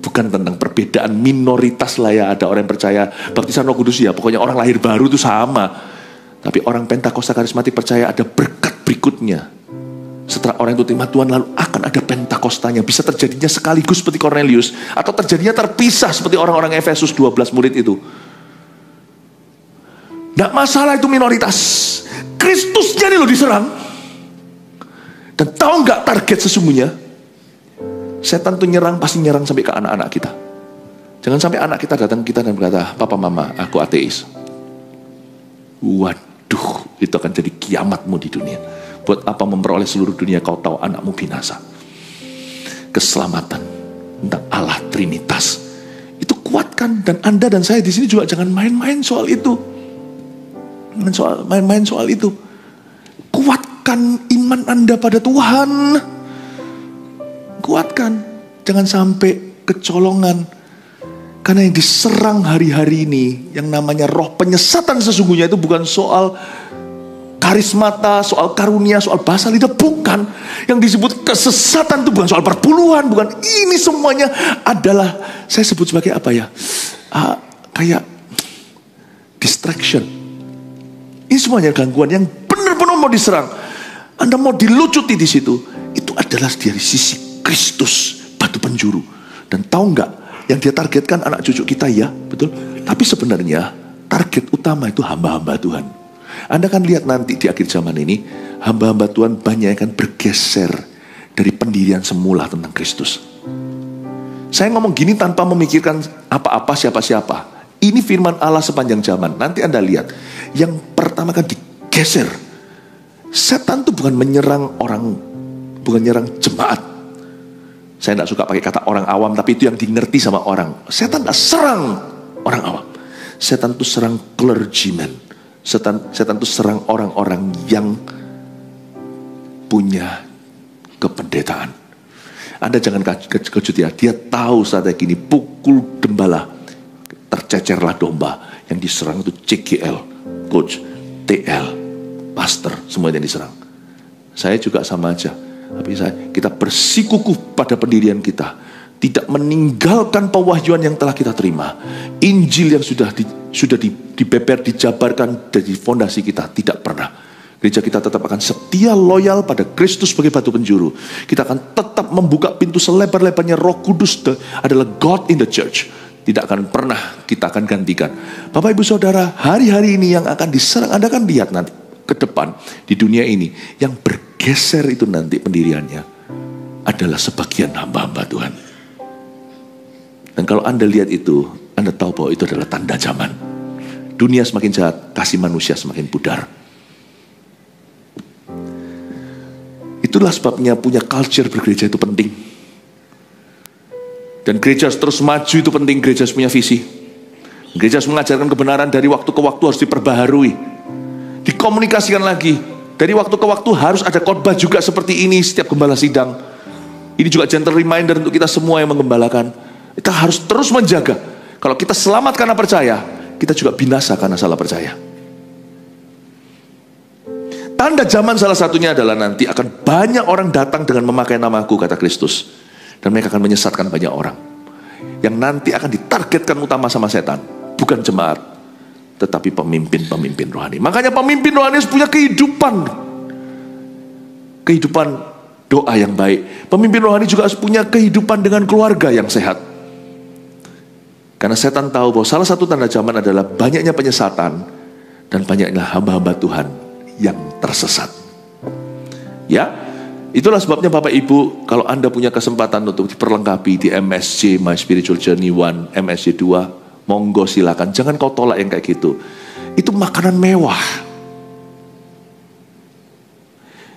Bukan tentang perbedaan minoritas lah ya. Ada orang yang percaya baptisan Roh Kudus ya pokoknya orang lahir baru itu sama. Tapi orang Pentakosta karismatik percaya ada berkat berikutnya. Setelah orang itu terima Tuhan lalu akan ada Pentakostanya. Bisa terjadinya sekaligus seperti Cornelius. Atau terjadinya terpisah seperti orang-orang Efesus 12 murid itu. Tidak masalah itu minoritas. Kristusnya ini loh diserang. Dan tahu nggak target sesungguhnya? Setan tuh nyerang, pasti nyerang sampai ke anak-anak kita. Jangan sampai anak kita datang kita dan berkata, Papa Mama, aku ateis. Waduh. waduh, itu akan jadi kiamatmu di dunia. Buat apa memperoleh seluruh dunia kau tahu anakmu binasa. Keselamatan tentang Allah Trinitas itu kuatkan, dan Anda dan saya di sini juga jangan main-main soal itu. Main-main soal itu. Kuatkan iman Anda pada Tuhan. Kuatkan, jangan sampai kecolongan. Karena yang diserang hari-hari ini, yang namanya roh penyesatan sesungguhnya itu bukan soal karismata, soal karunia, soal bahasa lidah, bukan. Yang disebut kesesatan itu bukan soal perpuluhan, bukan. Ini semuanya adalah, saya sebut sebagai apa ya? Kayak distraction. Ini semuanya gangguan yang benar-benar mau diserang. Anda mau dilucuti di situ. Itu adalah dari sisi Kristus, batu penjuru. Dan tahu nggak? Yang dia targetkan anak cucu kita, ya, betul. Tapi sebenarnya target utama itu hamba-hamba Tuhan. Anda kan lihat nanti di akhir zaman ini, hamba-hamba Tuhan banyak yang akan bergeser dari pendirian semula tentang Kristus. Saya ngomong gini tanpa memikirkan apa-apa siapa-siapa. Ini firman Allah sepanjang zaman. Nanti Anda lihat, yang pertama kan digeser. Setan itu bukan menyerang orang, bukan menyerang jemaat. Saya tidak suka pakai kata orang awam, tapi itu yang dimengerti sama orang. Setan tidak serang orang awam. Setan itu serang clergyman. Setan itu serang orang-orang yang punya kependetaan. Anda jangan kejut ya. Dia tahu strategi ini, pukul gembala, tercecerlah domba. Yang diserang itu CGL, coach, TL, pastor, semua yang diserang. Saya juga sama aja. Tapi kita bersikukuh pada pendirian kita, tidak meninggalkan pewahyuan yang telah kita terima. Injil yang sudah dibeber, dijabarkan dari fondasi kita, tidak pernah. Gereja kita tetap akan setia loyal pada Kristus sebagai batu penjuru. Kita akan tetap membuka pintu selebar-lebarnya. Roh Kudus adalah God in the church. Tidak akan pernah kita akan gantikan. Bapak Ibu Saudara, hari-hari ini yang akan diserang, Anda akan lihat nanti ke depan di dunia ini, yang bergeser itu nanti pendiriannya adalah sebagian hamba-hamba Tuhan. Dan kalau Anda lihat itu, Anda tahu bahwa itu adalah tanda zaman. Dunia semakin jahat, kasih manusia semakin pudar. Itulah sebabnya punya culture bergereja itu penting. Dan gereja terus maju itu penting. Gereja punya visi. Gereja mengajarkan kebenaran dari waktu ke waktu harus diperbaharui, dikomunikasikan lagi. Dari waktu ke waktu harus ada khotbah juga seperti ini setiap gembala sidang. Ini juga gentle reminder untuk kita semua yang menggembalakan. Kita harus terus menjaga. Kalau kita selamat karena percaya, kita juga binasa karena salah percaya. Tanda zaman salah satunya adalah nanti akan banyak orang datang dengan memakai namaku, kata Kristus. Dan mereka akan menyesatkan banyak orang. Yang nanti akan ditargetkan utama sama setan, bukan jemaat, tetapi pemimpin-pemimpin rohani. Makanya pemimpin rohani harus punya kehidupan doa yang baik. Pemimpin rohani juga harus punya kehidupan dengan keluarga yang sehat. Karena setan tahu bahwa salah satu tanda zaman adalah banyaknya penyesatan dan banyaknya hamba-hamba Tuhan yang tersesat. Ya, itulah sebabnya Bapak Ibu, kalau Anda punya kesempatan untuk diperlengkapi di MSJ, My Spiritual Journey 1, MSJ 2, monggo silakan. Jangan kau tolak yang kayak gitu. Itu makanan mewah.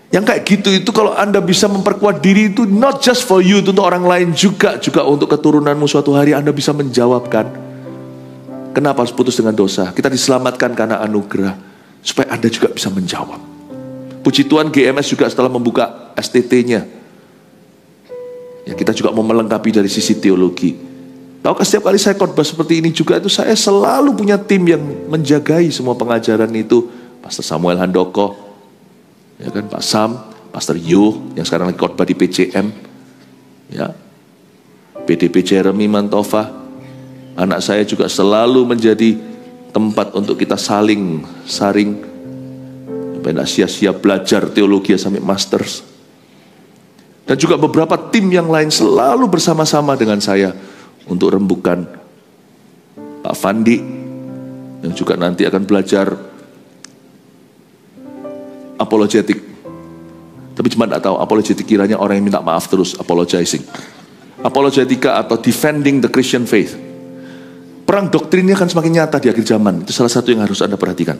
Yang kayak gitu itu kalau Anda bisa memperkuat diri itu not just for you, itu untuk orang lain juga untuk keturunanmu suatu hari Anda bisa menjawabkan. Kenapa harus putus dengan dosa? Kita diselamatkan karena anugerah, supaya Anda juga bisa menjawab. Puji Tuhan GMS juga setelah membuka STT-nya, ya kita juga mau melengkapi dari sisi teologi. Tahukah setiap kali saya khotbah seperti ini juga itu saya selalu punya tim yang menjagai semua pengajaran itu. Pastor Samuel Handoko, ya kan, Pak Sam, Pastor Yo yang sekarang lagi khotbah di PCM, ya, PDP Jeremy Mantova. Anak saya juga selalu menjadi tempat untuk kita saling saring, supaya tidak sia-sia belajar teologi sampai masters. Dan juga beberapa tim yang lain selalu bersama-sama dengan saya untuk rembukan. Pak Fandi yang juga nanti akan belajar apologetik. Tapi cuma tidak tahu apologetik, kiranya orang yang minta maaf terus, apologizing. Apologetika atau defending the Christian faith. Perang doktrinnya akan semakin nyata di akhir zaman. Itu salah satu yang harus Anda perhatikan.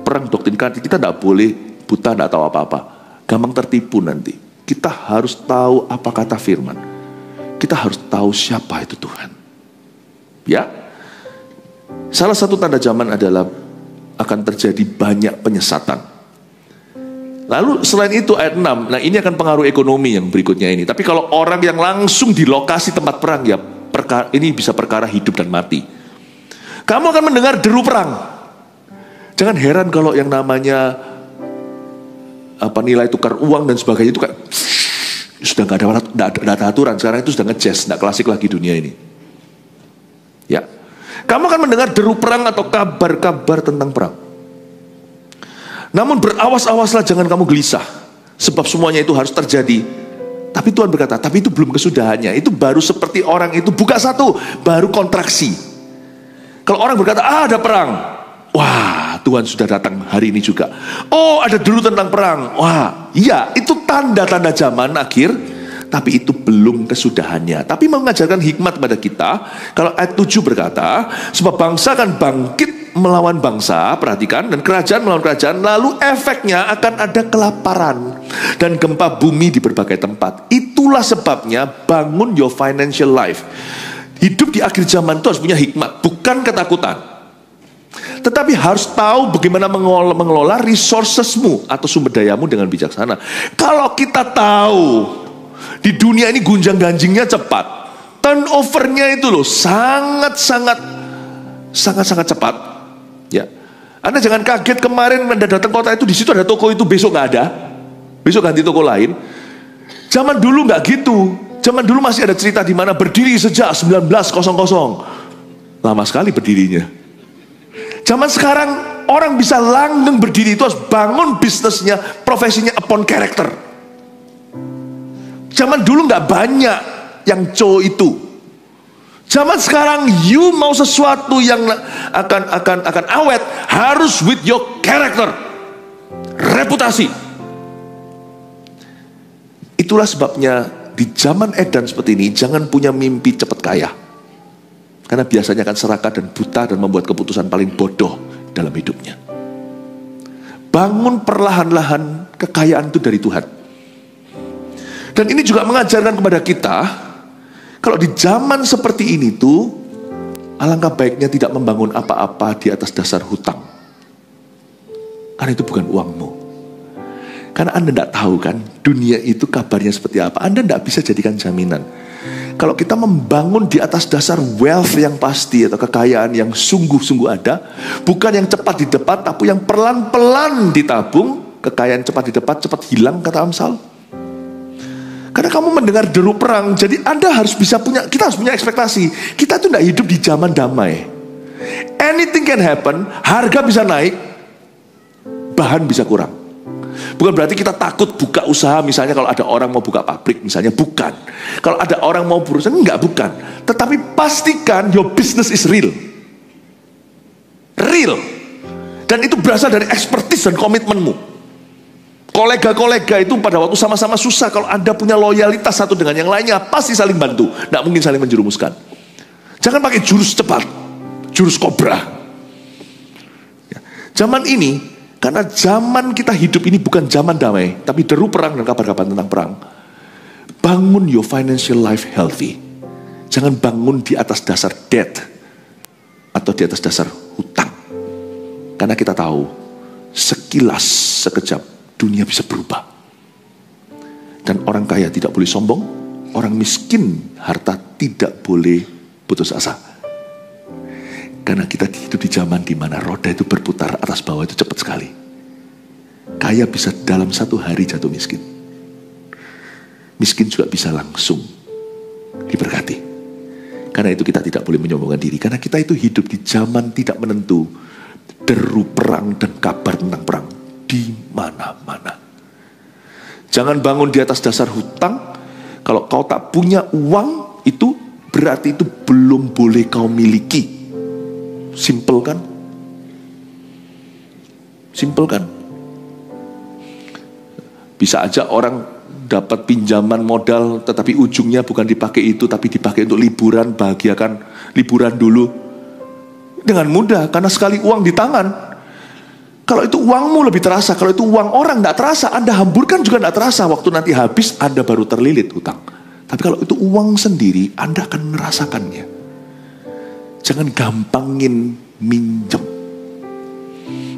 perang doktrin karakter, kita tidak boleh buta, tidak tahu apa-apa. Gampang tertipu nanti. Kita harus tahu apa kata firman. Kita harus tahu siapa itu Tuhan. Ya. Salah satu tanda zaman adalah akan terjadi banyak penyesatan. Lalu selain itu ayat 6, nah ini akan pengaruh ekonomi yang berikutnya ini. Tapi kalau orang yang langsung di lokasi tempat perang, ya ini bisa perkara hidup dan mati. Kamu akan mendengar deru perang. Jangan heran kalau yang namanya nilai tukar uang dan sebagainya itu kayak sudah nggak ada aturan. Sekarang itu sudah ngejazz, nggak klasik lagi dunia ini. Ya, kamu akan mendengar deru perang atau kabar-kabar tentang perang. Namun berawas-awaslah, jangan kamu gelisah, sebab semuanya itu harus terjadi. Tapi Tuhan berkata, tapi itu belum kesudahannya. Itu baru seperti orang itu buka satu, baru kontraksi. Kalau orang berkata, ada perang. Wah, Tuhan sudah datang hari ini juga. Oh, ada dulu tentang perang. Wah, iya, itu tanda-tanda zaman akhir. Tapi itu belum kesudahannya. Tapi mengajarkan hikmat pada kita. Kalau ayat 7 berkata, sebab bangsa akan bangkit melawan bangsa, perhatikan, dan kerajaan melawan kerajaan, lalu efeknya akan ada kelaparan dan gempa bumi di berbagai tempat. Itulah sebabnya bangun your financial life. Hidup di akhir zaman itu harus punya hikmat, bukan ketakutan. Tetapi harus tahu bagaimana mengelola resourcesmu atau sumber dayamu dengan bijaksana. Kalau kita tahu di dunia ini gunjang-ganjingnya cepat, turnovernya itu loh sangat-sangat cepat. Ya, Anda jangan kaget kemarin Anda datang kota itu, di situ ada toko itu, besok nggak ada, besok ganti toko lain. Zaman dulu nggak gitu. Zaman dulu masih ada cerita di mana berdiri sejak 1900, lama sekali berdirinya. Zaman sekarang orang bisa langgeng berdiri itu harus bangun bisnisnya, profesinya upon character. Zaman dulu nggak banyak yang itu. Zaman sekarang you mau sesuatu yang akan awet, harus with your character, reputasi. Itulah sebabnya di zaman edan seperti ini jangan punya mimpi cepat kaya. Karena biasanya akan serakah dan buta dan membuat keputusan paling bodoh dalam hidupnya. Bangun perlahan-lahan, kekayaan itu dari Tuhan. Dan ini juga mengajarkan kepada kita, kalau di zaman seperti ini tuh, alangkah baiknya tidak membangun apa-apa di atas dasar hutang. Karena itu bukan uangmu. Karena Anda tidak tahu kan, dunia itu kabarnya seperti apa. Anda tidak bisa jadikan jaminan. Kalau kita membangun di atas dasar wealth yang pasti atau kekayaan yang sungguh-sungguh ada, bukan yang cepat didapat, tapi yang pelan-pelan ditabung. Kekayaan cepat didapat, cepat hilang, kata Amsal. Karena kamu mendengar deru perang, jadi Anda harus bisa kita harus punya ekspektasi. Kita tuh tidak hidup di zaman damai. Anything can happen, harga bisa naik, bahan bisa kurang. Bukan berarti kita takut buka usaha, misalnya kalau ada orang mau buka pabrik misalnya, bukan. Kalau ada orang mau berusaha, enggak, bukan. Tetapi pastikan your business is real. Real. Dan itu berasal dari expertise dan komitmenmu. Kolega-kolega itu pada waktu sama-sama susah, kalau Anda punya loyalitas satu dengan yang lainnya, pasti saling bantu. Tidak mungkin saling menjerumuskan. Jangan pakai jurus cepat, jurus kobra. Zaman ini, karena zaman kita hidup ini bukan zaman damai, tapi deru perang dan kabar-kabar tentang perang. Bangun your financial life healthy. Jangan bangun di atas dasar debt atau di atas dasar hutang. Karena kita tahu, sekilas, sekejap, dunia bisa berubah. Dan orang kaya tidak boleh sombong, orang miskin harta tidak boleh putus asa. Karena kita hidup di zaman di mana roda itu berputar atas bawah itu cepat sekali. Kaya bisa dalam satu hari jatuh miskin. Miskin juga bisa langsung diberkati. Karena itu kita tidak boleh menyombongkan diri. Karena kita itu hidup di zaman tidak menentu. Deru perang dan kabar tentang perang di mana-mana. Jangan bangun di atas dasar hutang. Kalau kau tak punya uang, itu berarti itu belum boleh kau miliki. Simple kan? Simple kan? Bisa aja orang dapat pinjaman modal, tetapi ujungnya bukan dipakai itu, tapi dipakai untuk liburan, bahagiakan liburan dulu. Dengan mudah, karena sekali uang di tangan, Kalau itu uangmu lebih terasa, kalau itu uang orang tidak terasa, Anda hamburkan juga tidak terasa. Waktu nanti habis, Anda baru terlilit hutang. Tapi kalau itu uang sendiri, Anda akan merasakannya. Jangan gampangin minjem.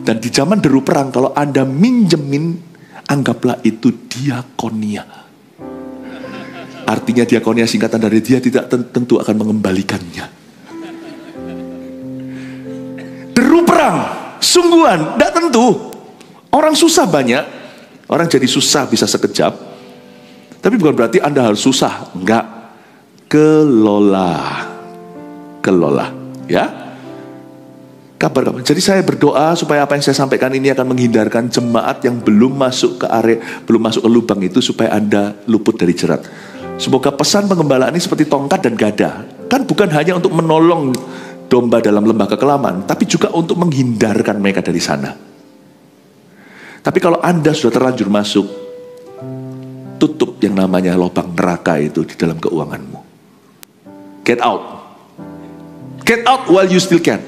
Dan di zaman deru perang, kalau Anda minjemin, anggaplah itu diakonia. Artinya diakonia singkatan dari dia tidak tentu akan mengembalikannya. Deru perang, sungguhan, tidak tentu. Orang susah banyak, orang jadi susah bisa sekejap. Tapi bukan berarti Anda harus susah, enggak. Kelola, ya. Kabar. Jadi saya berdoa supaya apa yang saya sampaikan ini akan menghindarkan jemaat yang belum masuk ke area, belum masuk ke lubang itu, supaya Anda luput dari jerat. Semoga pesan pengembalaan ini seperti tongkat dan gada. Kan bukan hanya untuk menolong domba dalam lembah kekelaman, tapi juga untuk menghindarkan mereka dari sana. Tapi kalau Anda sudah terlanjur masuk, tutup yang namanya lubang neraka itu di dalam keuanganmu. Get out. Get out while you still can.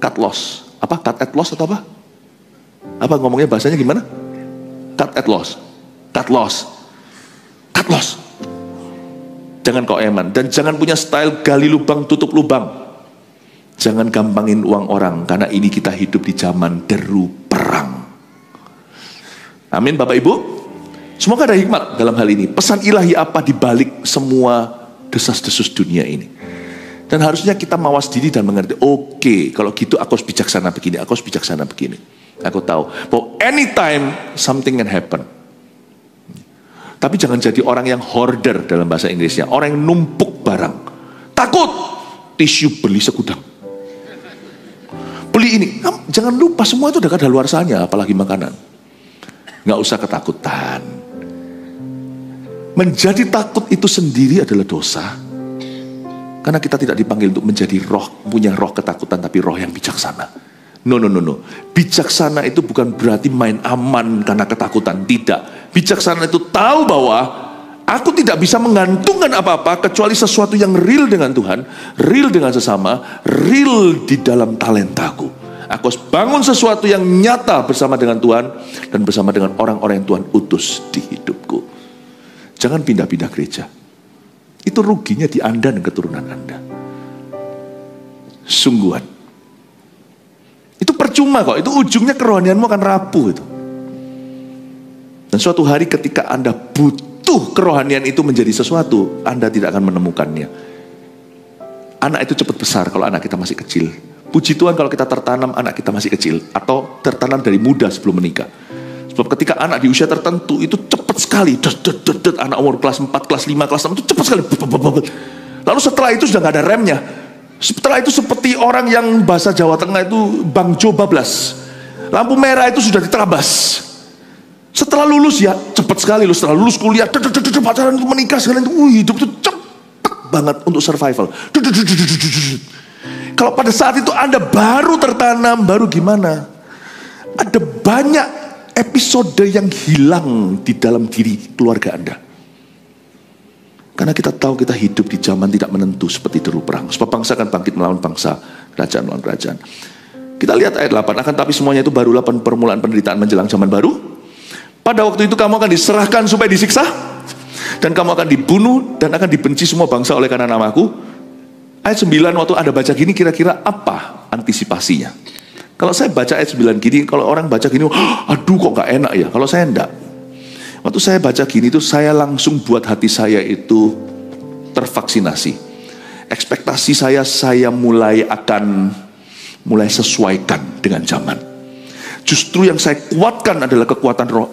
Cut loss. Apa? Cut at loss atau apa? Apa ngomongnya bahasanya gimana? Cut at loss. Cut loss. Cut loss. Jangan kau eman. Dan jangan punya style gali lubang, tutup lubang. Jangan gampangin uang orang. Karena ini kita hidup di zaman deru perang. Amin Bapak Ibu. Semoga ada hikmat dalam hal ini. Pesan ilahi apa di balik semua desas-desus dunia ini. Dan harusnya kita mawas diri dan mengerti, oke, kalau gitu aku harus bijaksana begini, aku harus bijaksana begini. Aku tahu bahwa anytime something can happen. Tapi jangan jadi orang yang hoarder dalam bahasa Inggrisnya. Orang yang numpuk barang. Takut, tisu beli segudang. Beli ini, jangan lupa semua itu udah kadaluarsanya, apalagi makanan. Nggak usah ketakutan. Menjadi takut itu sendiri adalah dosa. Karena kita tidak dipanggil untuk menjadi roh, punya roh ketakutan, tapi roh yang bijaksana. No. Bijaksana itu bukan berarti main aman karena ketakutan. Tidak. Bijaksana itu tahu bahwa aku tidak bisa menggantungkan apa-apa kecuali sesuatu yang real dengan Tuhan, real dengan sesama, real di dalam talentaku. Aku harus bangun sesuatu yang nyata bersama dengan Tuhan dan bersama dengan orang-orang yang Tuhan utus di hidupku. Jangan pindah-pindah gereja. Itu ruginya di Anda dan keturunan Anda. Sungguhan. Itu percuma kok. Itu ujungnya kerohanianmu akan rapuh itu. Dan suatu hari ketika Anda butuh kerohanian itu menjadi sesuatu, Anda tidak akan menemukannya. Anak itu cepat besar kalau anak kita masih kecil. Puji Tuhan kalau kita tertanam anak kita masih kecil. Atau tertanam dari muda sebelum menikah. Sebab ketika anak di usia tertentu itu cepat sekali. Anak umur kelas 4, kelas 5, kelas 6 itu cepat sekali. Lalu setelah itu sudah gak ada remnya. Setelah itu seperti orang yang bahasa Jawa Tengah itu bangjo bablas. Lampu merah itu sudah diterabas. Setelah lulus ya cepat sekali. Setelah lulus kuliah, pacaran itu menikah sekalian itu hidup itu cepat banget untuk survival. Kalau pada saat itu Anda baru tertanam, baru gimana? Ada banyak episode yang hilang di dalam diri keluarga Anda. Karena kita tahu kita hidup di zaman tidak menentu seperti deru perang. Sebab bangsa akan bangkit melawan bangsa, kerajaan melawan kerajaan. Kita lihat ayat 8. Akan tapi semuanya itu barulah permulaan penderitaan menjelang zaman baru. Pada waktu itu kamu akan diserahkan supaya disiksa. Dan kamu akan dibunuh dan akan dibenci semua bangsa oleh karena namaku. Ayat 9 waktu Anda baca gini kira-kira apa antisipasinya? Kalau saya baca ayat 9 gini, kalau orang baca gini, aduh kok gak enak ya. Kalau saya enggak. Waktu saya baca gini itu saya langsung buat hati saya itu tervaksinasi. Ekspektasi saya mulai sesuaikan dengan zaman. Justru yang saya kuatkan adalah kekuatan roh.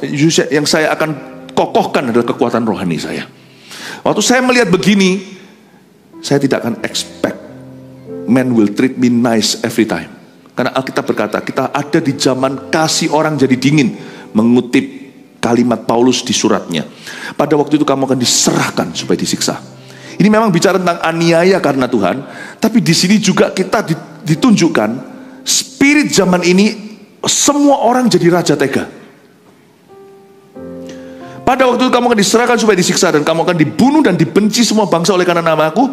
Yang saya akan kokohkan adalah kekuatan rohani saya. Waktu saya melihat begini, saya tidak akan expect man will treat me nice every time. Karena Alkitab berkata, kita ada di zaman kasih orang jadi dingin. Mengutip kalimat Paulus di suratnya. Pada waktu itu kamu akan diserahkan supaya disiksa. Ini memang bicara tentang aniaya karena Tuhan. Tapi di sini juga kita ditunjukkan, spirit zaman ini, semua orang jadi raja tega. Pada waktu itu kamu akan diserahkan supaya disiksa. Dan kamu akan dibunuh dan dibenci semua bangsa oleh karena namaku.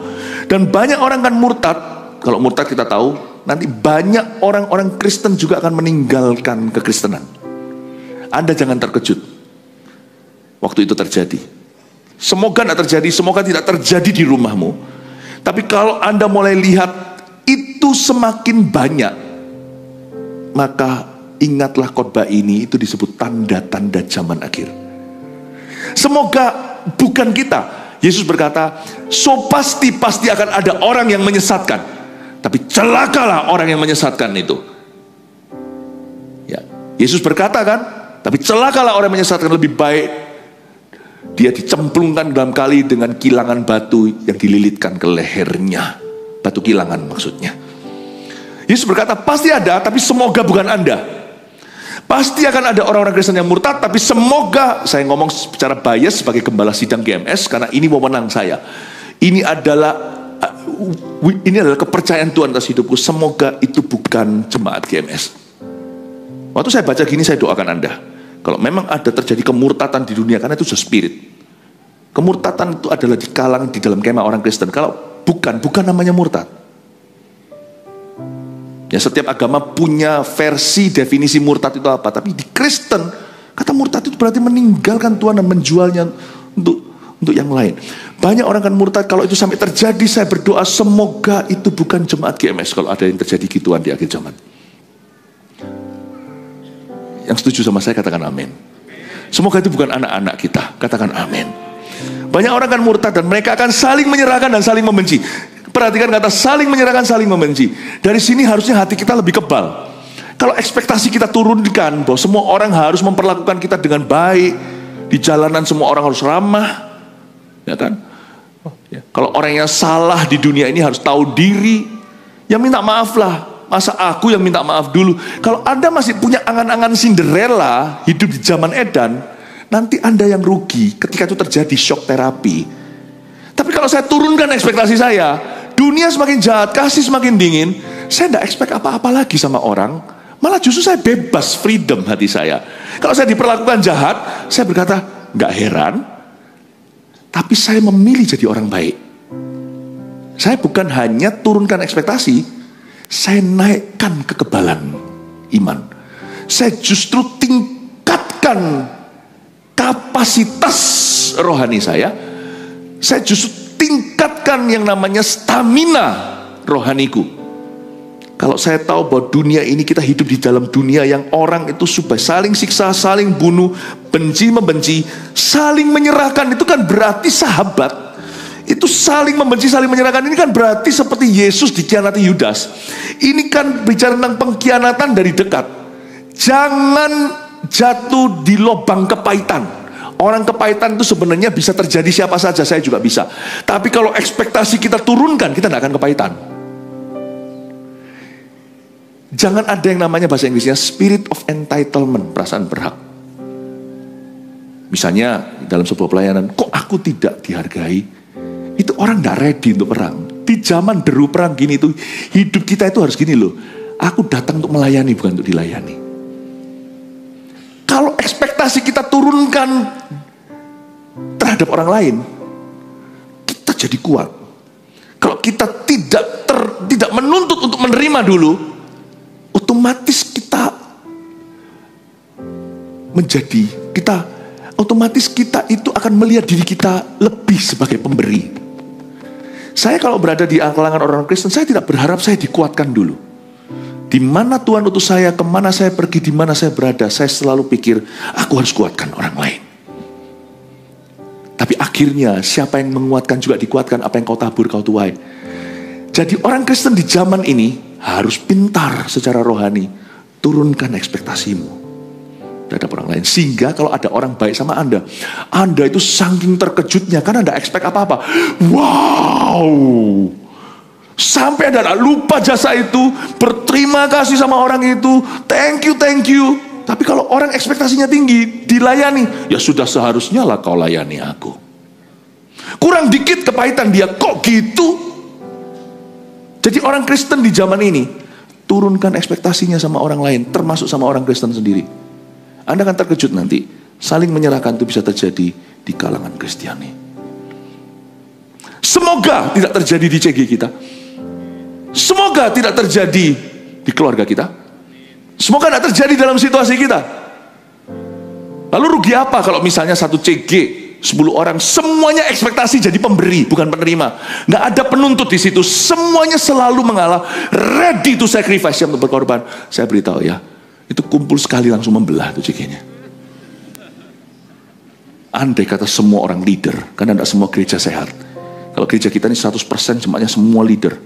Dan banyak orang akan murtad. Kalau murtad kita tahu, nanti banyak orang-orang Kristen juga akan meninggalkan kekristenan. Anda jangan terkejut waktu itu terjadi. Semoga tidak terjadi, semoga tidak terjadi di rumahmu. Tapi kalau Anda mulai lihat itu semakin banyak, maka ingatlah khotbah ini, itu disebut tanda-tanda zaman akhir. Semoga bukan kita. Yesus berkata, so pasti akan ada orang yang menyesatkan. Tapi celakalah orang yang menyesatkan itu. Ya, Yesus berkata kan, tapi celakalah orang yang menyesatkan, lebih baik dia dicemplungkan dalam kali dengan kilangan batu yang dililitkan ke lehernya. Batu kilangan maksudnya. Yesus berkata, pasti ada, tapi semoga bukan Anda. Pasti akan ada orang-orang Kristen yang murtad, tapi semoga, saya ngomong secara bias sebagai gembala sidang GMS, karena ini wewenang saya. Ini adalah kepercayaan Tuhan atas hidupku. Semoga itu bukan jemaat GMS. Waktu saya baca gini, saya doakan Anda. Kalau memang ada terjadi kemurtatan di dunia, karena itu sudah spirit. Kemurtatan itu adalah di kalangan, di dalam kemah orang Kristen. Kalau bukan namanya murtad. Ya, setiap agama punya versi definisi murtad itu apa. Tapi di Kristen, kata murtad itu berarti meninggalkan Tuhan dan menjualnya untuk yang lain. Banyak orang kan murtad. Kalau itu sampai terjadi, saya berdoa semoga itu bukan jemaat GMS. Kalau ada yang terjadi gituan di akhir zaman. Yang setuju sama saya katakan amin. Semoga itu bukan anak-anak kita. Katakan amin. Banyak orang kan murtad dan mereka akan saling menyerahkan dan saling membenci. Perhatikan kata saling menyerahkan, saling membenci. Dari sini harusnya hati kita lebih kebal. Kalau ekspektasi kita turunkan bahwa semua orang harus memperlakukan kita dengan baik, di jalanan semua orang harus ramah, ya kan? Kalau orang yang salah di dunia ini harus tahu diri, ya minta maaf lah. Masa aku yang minta maaf dulu? Kalau Anda masih punya angan-angan Cinderella hidup di zaman Edan, nanti Anda yang rugi ketika itu terjadi shock terapi. Tapi kalau saya turunkan ekspektasi saya, dunia semakin jahat, kasih semakin dingin, saya tidak expect apa-apa lagi sama orang. Malah justru saya bebas, freedom hati saya. Kalau saya diperlakukan jahat, saya berkata, nggak heran. Tapi saya memilih jadi orang baik. Saya bukan hanya turunkan ekspektasi, saya naikkan kekebalan iman. Saya justru tingkatkan kapasitas rohani saya. Saya justru tingkatkan yang namanya stamina rohaniku. Kalau saya tahu bahwa dunia ini kita hidup di dalam dunia yang orang itu sudah saling siksa, saling bunuh, benci membenci, saling menyerahkan, itu kan berarti sahabat. Itu saling membenci, saling menyerahkan, ini kan berarti seperti Yesus dikhianati Yudas. Ini kan bicara tentang pengkhianatan dari dekat. Jangan jatuh di lubang kepahitan. Orang kepahitan itu sebenarnya bisa terjadi siapa saja, saya juga bisa. Tapi kalau ekspektasi kita turunkan, kita tidak akan kepahitan. Jangan ada yang namanya bahasa Inggrisnya spirit of entitlement, perasaan berhak. Misalnya dalam sebuah pelayanan, kok aku tidak dihargai? Itu orang tidak ready untuk perang. Di zaman deru perang gini itu, hidup kita itu harus gini loh. Aku datang untuk melayani, bukan untuk dilayani. Kalau ekspektasi kita turunkan terhadap orang lain, kita jadi kuat. Kalau kita tidak menuntut untuk menerima dulu, otomatis kita itu akan melihat diri kita lebih sebagai pemberi. Saya kalau berada di kalangan orang Kristen, saya tidak berharap saya dikuatkan dulu. Di mana Tuhan utus saya, kemana saya pergi, di mana saya berada, saya selalu pikir, aku harus kuatkan orang lain. Tapi akhirnya, siapa yang menguatkan juga dikuatkan, apa yang kau tabur kau tuai. Jadi orang Kristen di zaman ini harus pintar secara rohani, turunkan ekspektasimu terhadap orang lain. Sehingga kalau ada orang baik sama Anda itu saking terkejutnya, karena Anda expect apa-apa. Wow! Sampai Anda lupa jasa itu, berterima kasih sama orang itu, thank you. Tapi kalau orang ekspektasinya tinggi, dilayani, ya sudah seharusnya lah kau layani aku. Kurang dikit kepahitan dia, kok gitu? Jadi orang Kristen di zaman ini, turunkan ekspektasinya sama orang lain, termasuk sama orang Kristen sendiri. Anda akan terkejut nanti, saling menyerahkan itu bisa terjadi di kalangan Kristiani. Semoga tidak terjadi di CG kita. Semoga tidak terjadi di keluarga kita. Semoga tidak terjadi dalam situasi kita. Lalu rugi apa kalau misalnya satu CG 10 orang semuanya ekspektasi jadi pemberi bukan penerima. Nggak ada penuntut di situ. Semuanya selalu mengalah, ready to sacrifice, yang untuk berkorban. Saya beritahu ya, itu kumpul sekali langsung membelah tuh CG-nya. Andai kata semua orang leader, karena tidak semua gereja sehat. Kalau gereja kita ini 100% jemaatnya semua leader,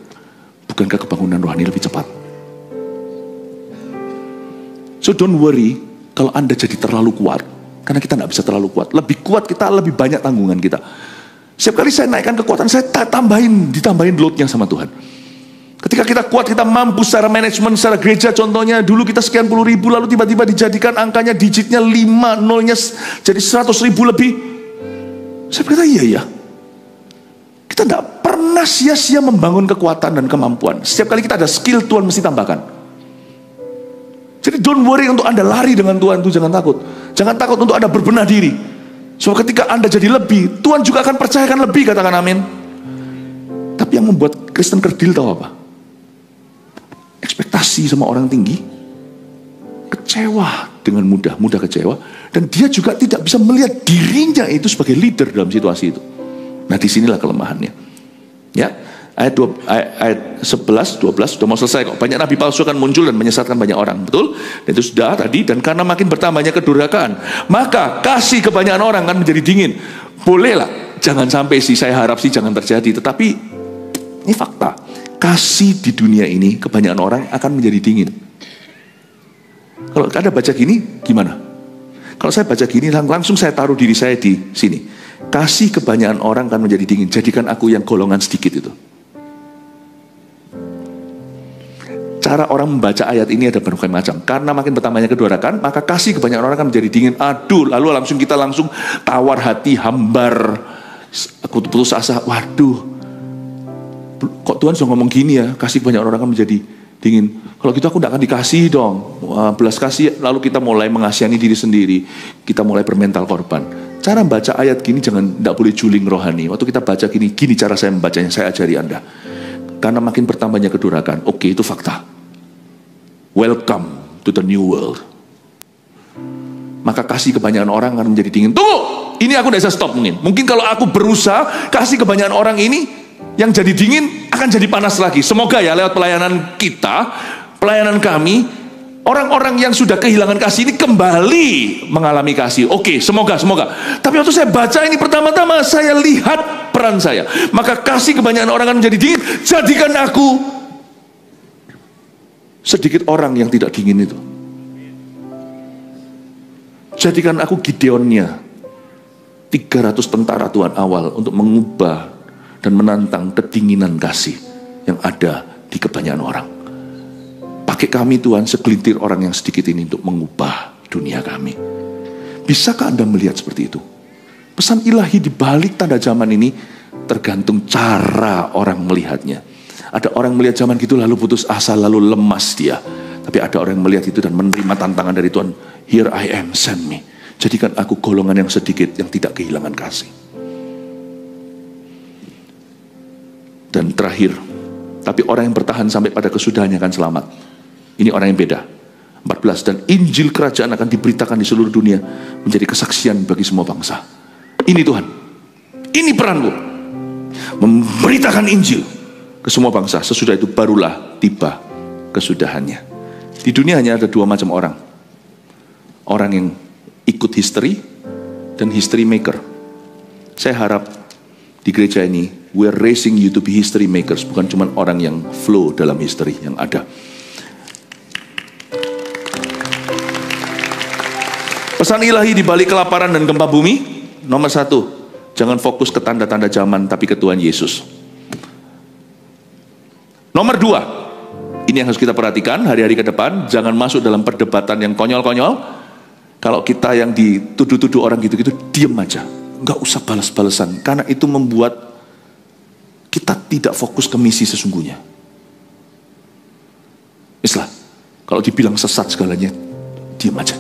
bukankah kebangunan rohani lebih cepat? So don't worry kalau Anda jadi terlalu kuat. Karena kita tidak bisa terlalu kuat. Lebih kuat kita, lebih banyak tanggungan kita. Setiap kali saya naikkan kekuatan, saya ditambahin loadnya sama Tuhan. Ketika kita kuat, kita mampu secara manajemen, secara gereja contohnya, dulu kita sekian puluh ribu, lalu tiba-tiba dijadikan angkanya, digitnya 5, nolnya jadi 100 ribu lebih. Saya berkata, iya. Kita tidak pernah sia-sia membangun kekuatan dan kemampuan. Setiap kali kita ada skill, Tuhan mesti tambahkan. Jadi don't worry untuk Anda lari dengan Tuhan itu, jangan takut. Jangan takut untuk Anda berbenah diri. So ketika Anda jadi lebih, Tuhan juga akan percayakan lebih, katakan amin. Tapi yang membuat Kristen kerdil tahu apa? Ekspektasi sama orang tinggi, kecewa dengan mudah kecewa, dan dia juga tidak bisa melihat dirinya itu sebagai leader dalam situasi itu. Nah disinilah kelemahannya. Ya, ayat 11, 12 sudah mau selesai kok. Banyak nabi palsu akan muncul dan menyesatkan banyak orang, betul? Dan itu sudah tadi. Dan karena makin bertambahnya kedurhakaan, maka kasih kebanyakan orang akan menjadi dingin. Bolehlah, jangan sampai sih, saya harap sih jangan terjadi. Tetapi ini fakta. Kasih di dunia ini kebanyakan orang akan menjadi dingin. Kalau Anda baca gini, gimana? Kalau saya baca gini, langsung saya taruh diri saya di sini. Kasih kebanyakan orang akan menjadi dingin. Jadikan aku yang golongan sedikit itu. Cara orang membaca ayat ini ada berbagai macam. Karena makin bertambahnya kedurhakaan, maka kasih kebanyakan orang akan menjadi dingin. Aduh, lalu kita langsung tawar hati, hambar, aku putus asa. Waduh, kok Tuhan sudah ngomong gini ya? Kasih kebanyakan orang akan menjadi dingin. Kalau gitu aku tidak akan dikasih dong. Belas kasih, lalu kita mulai mengasihani diri sendiri. Kita mulai bermental korban. Cara baca ayat gini tidak boleh juling rohani. Waktu kita baca gini cara saya membacanya, saya ajari Anda. Karena makin bertambahnya kedurhakaan. Oke, itu fakta. Welcome to the new world. Maka kasih kebanyakan orang akan menjadi dingin. Tunggu, ini aku tidak bisa stop mungkin. Mungkin kalau aku berusaha kasih kebanyakan orang ini, yang jadi dingin akan jadi panas lagi. Semoga ya lewat pelayanan kita, pelayanan kami, orang-orang yang sudah kehilangan kasih ini kembali mengalami kasih. Oke, semoga. Tapi waktu saya baca ini pertama-tama, saya lihat peran saya. Maka kasih kebanyakan orang akan menjadi dingin. Jadikan aku sedikit orang yang tidak dingin itu. Jadikan aku Gideonnya, 300 tentara Tuhan awal untuk mengubah dan menantang kedinginan kasih yang ada di kebanyakan orang. Pakai kami Tuhan, segelintir orang yang sedikit ini untuk mengubah dunia kami. Bisakah Anda melihat seperti itu? Pesan ilahi di balik tanda zaman ini tergantung cara orang melihatnya. Ada orang melihat zaman gitu lalu putus asa, lalu lemas dia. Tapi ada orang yang melihat itu dan menerima tantangan dari Tuhan. Here I am, send me. Jadikan aku golongan yang sedikit yang tidak kehilangan kasih. Dan terakhir, tapi orang yang bertahan sampai pada kesudahannya akan selamat. Ini orang yang beda. 14, dan Injil kerajaan akan diberitakan di seluruh dunia menjadi kesaksian bagi semua bangsa. Ini Tuhan, ini peranku, memberitakan Injil ke semua bangsa. Sesudah itu barulah tiba kesudahannya. Di dunia hanya ada 2 macam orang. Orang yang ikut history dan history maker. Saya harap di gereja ini, we're raising you to be history makers, bukan cuma orang yang flow dalam history yang ada. Pesan ilahi di balik kelaparan dan gempa bumi, nomor 1, jangan fokus ke tanda-tanda zaman, tapi ke Tuhan Yesus. Nomor 2, ini yang harus kita perhatikan hari-hari ke depan, jangan masuk dalam perdebatan yang konyol-konyol. Kalau kita yang dituduh-tuduh orang gitu-gitu, diam aja. Nggak usah balas-balasan, karena itu membuat kita tidak fokus ke misi sesungguhnya. Misal, kalau dibilang sesat segalanya, diam aja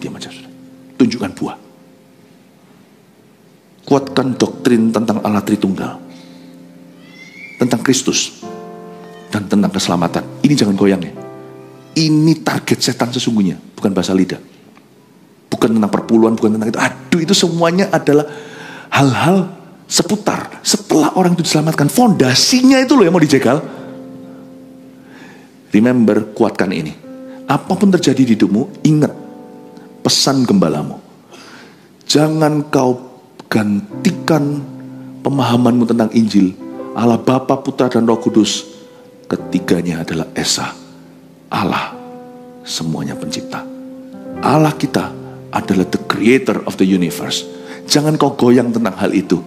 sudah. Tunjukkan buah. Kuatkan doktrin tentang Allah Tritunggal, tentang Kristus, dan tentang keselamatan. Ini jangan goyang ya. Ini target setan sesungguhnya, bukan bahasa lidah. Bukan tentang perpuluhan, bukan tentang itu. Aduh, itu semuanya adalah hal-hal seputar. Setelah orang itu diselamatkan, fondasinya itu loh yang mau dijegal. Remember, kuatkan ini. Apapun terjadi di hidupmu, ingat pesan gembalamu. Jangan kau gantikan pemahamanmu tentang Injil. Allah Bapa, Putra, dan Roh Kudus. Ketiganya adalah Esa. Allah semuanya pencipta. Allah kita adalah the creator of the universe. Jangan kau goyang tentang hal itu.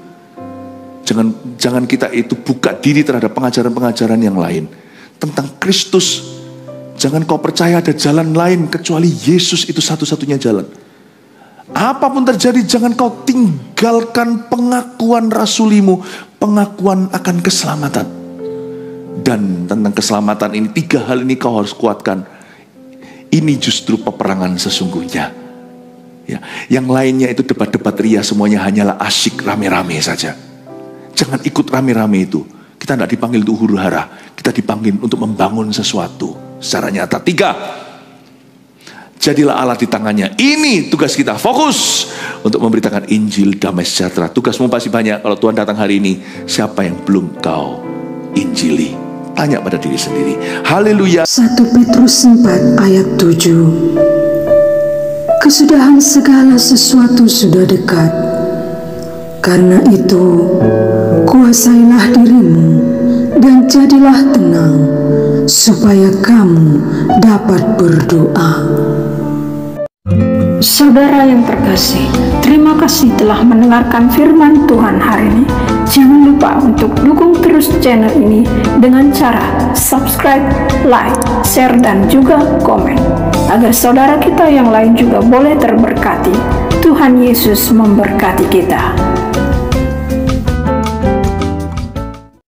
Jangan kita itu buka diri terhadap pengajaran-pengajaran yang lain tentang Kristus. Jangan kau percaya ada jalan lain kecuali Yesus itu satu-satunya jalan. Apapun terjadi, jangan kau tinggalkan pengakuan rasulimu, pengakuan akan keselamatan. Dan tentang keselamatan ini, 3 hal ini kau harus kuatkan. Ini justru peperangan sesungguhnya. Ya, yang lainnya itu debat-debat ria, semuanya hanyalah asyik rame-rame saja. Jangan ikut rame-rame itu. Kita tidak dipanggil untuk huru-hara, kita dipanggil untuk membangun sesuatu secara nyata. 3, jadilah alat di tangannya. Ini tugas kita, fokus untuk memberitakan Injil damai sejahtera. Tugasmu pasti banyak. Kalau Tuhan datang hari ini, siapa yang belum kau injili? Tanya pada diri sendiri. Haleluya. 1 Petrus 4 ayat 7. Kesudahan segala sesuatu sudah dekat. Karena itu, kuasailah dirimu dan jadilah tenang, supaya kamu dapat berdoa. Saudara yang terkasih, terima kasih telah mendengarkan firman Tuhan hari ini. Jangan lupa untuk dukung terus channel ini dengan cara subscribe, like, share, dan juga komen, agar saudara kita yang lain juga boleh terberkati. Tuhan Yesus memberkati kita.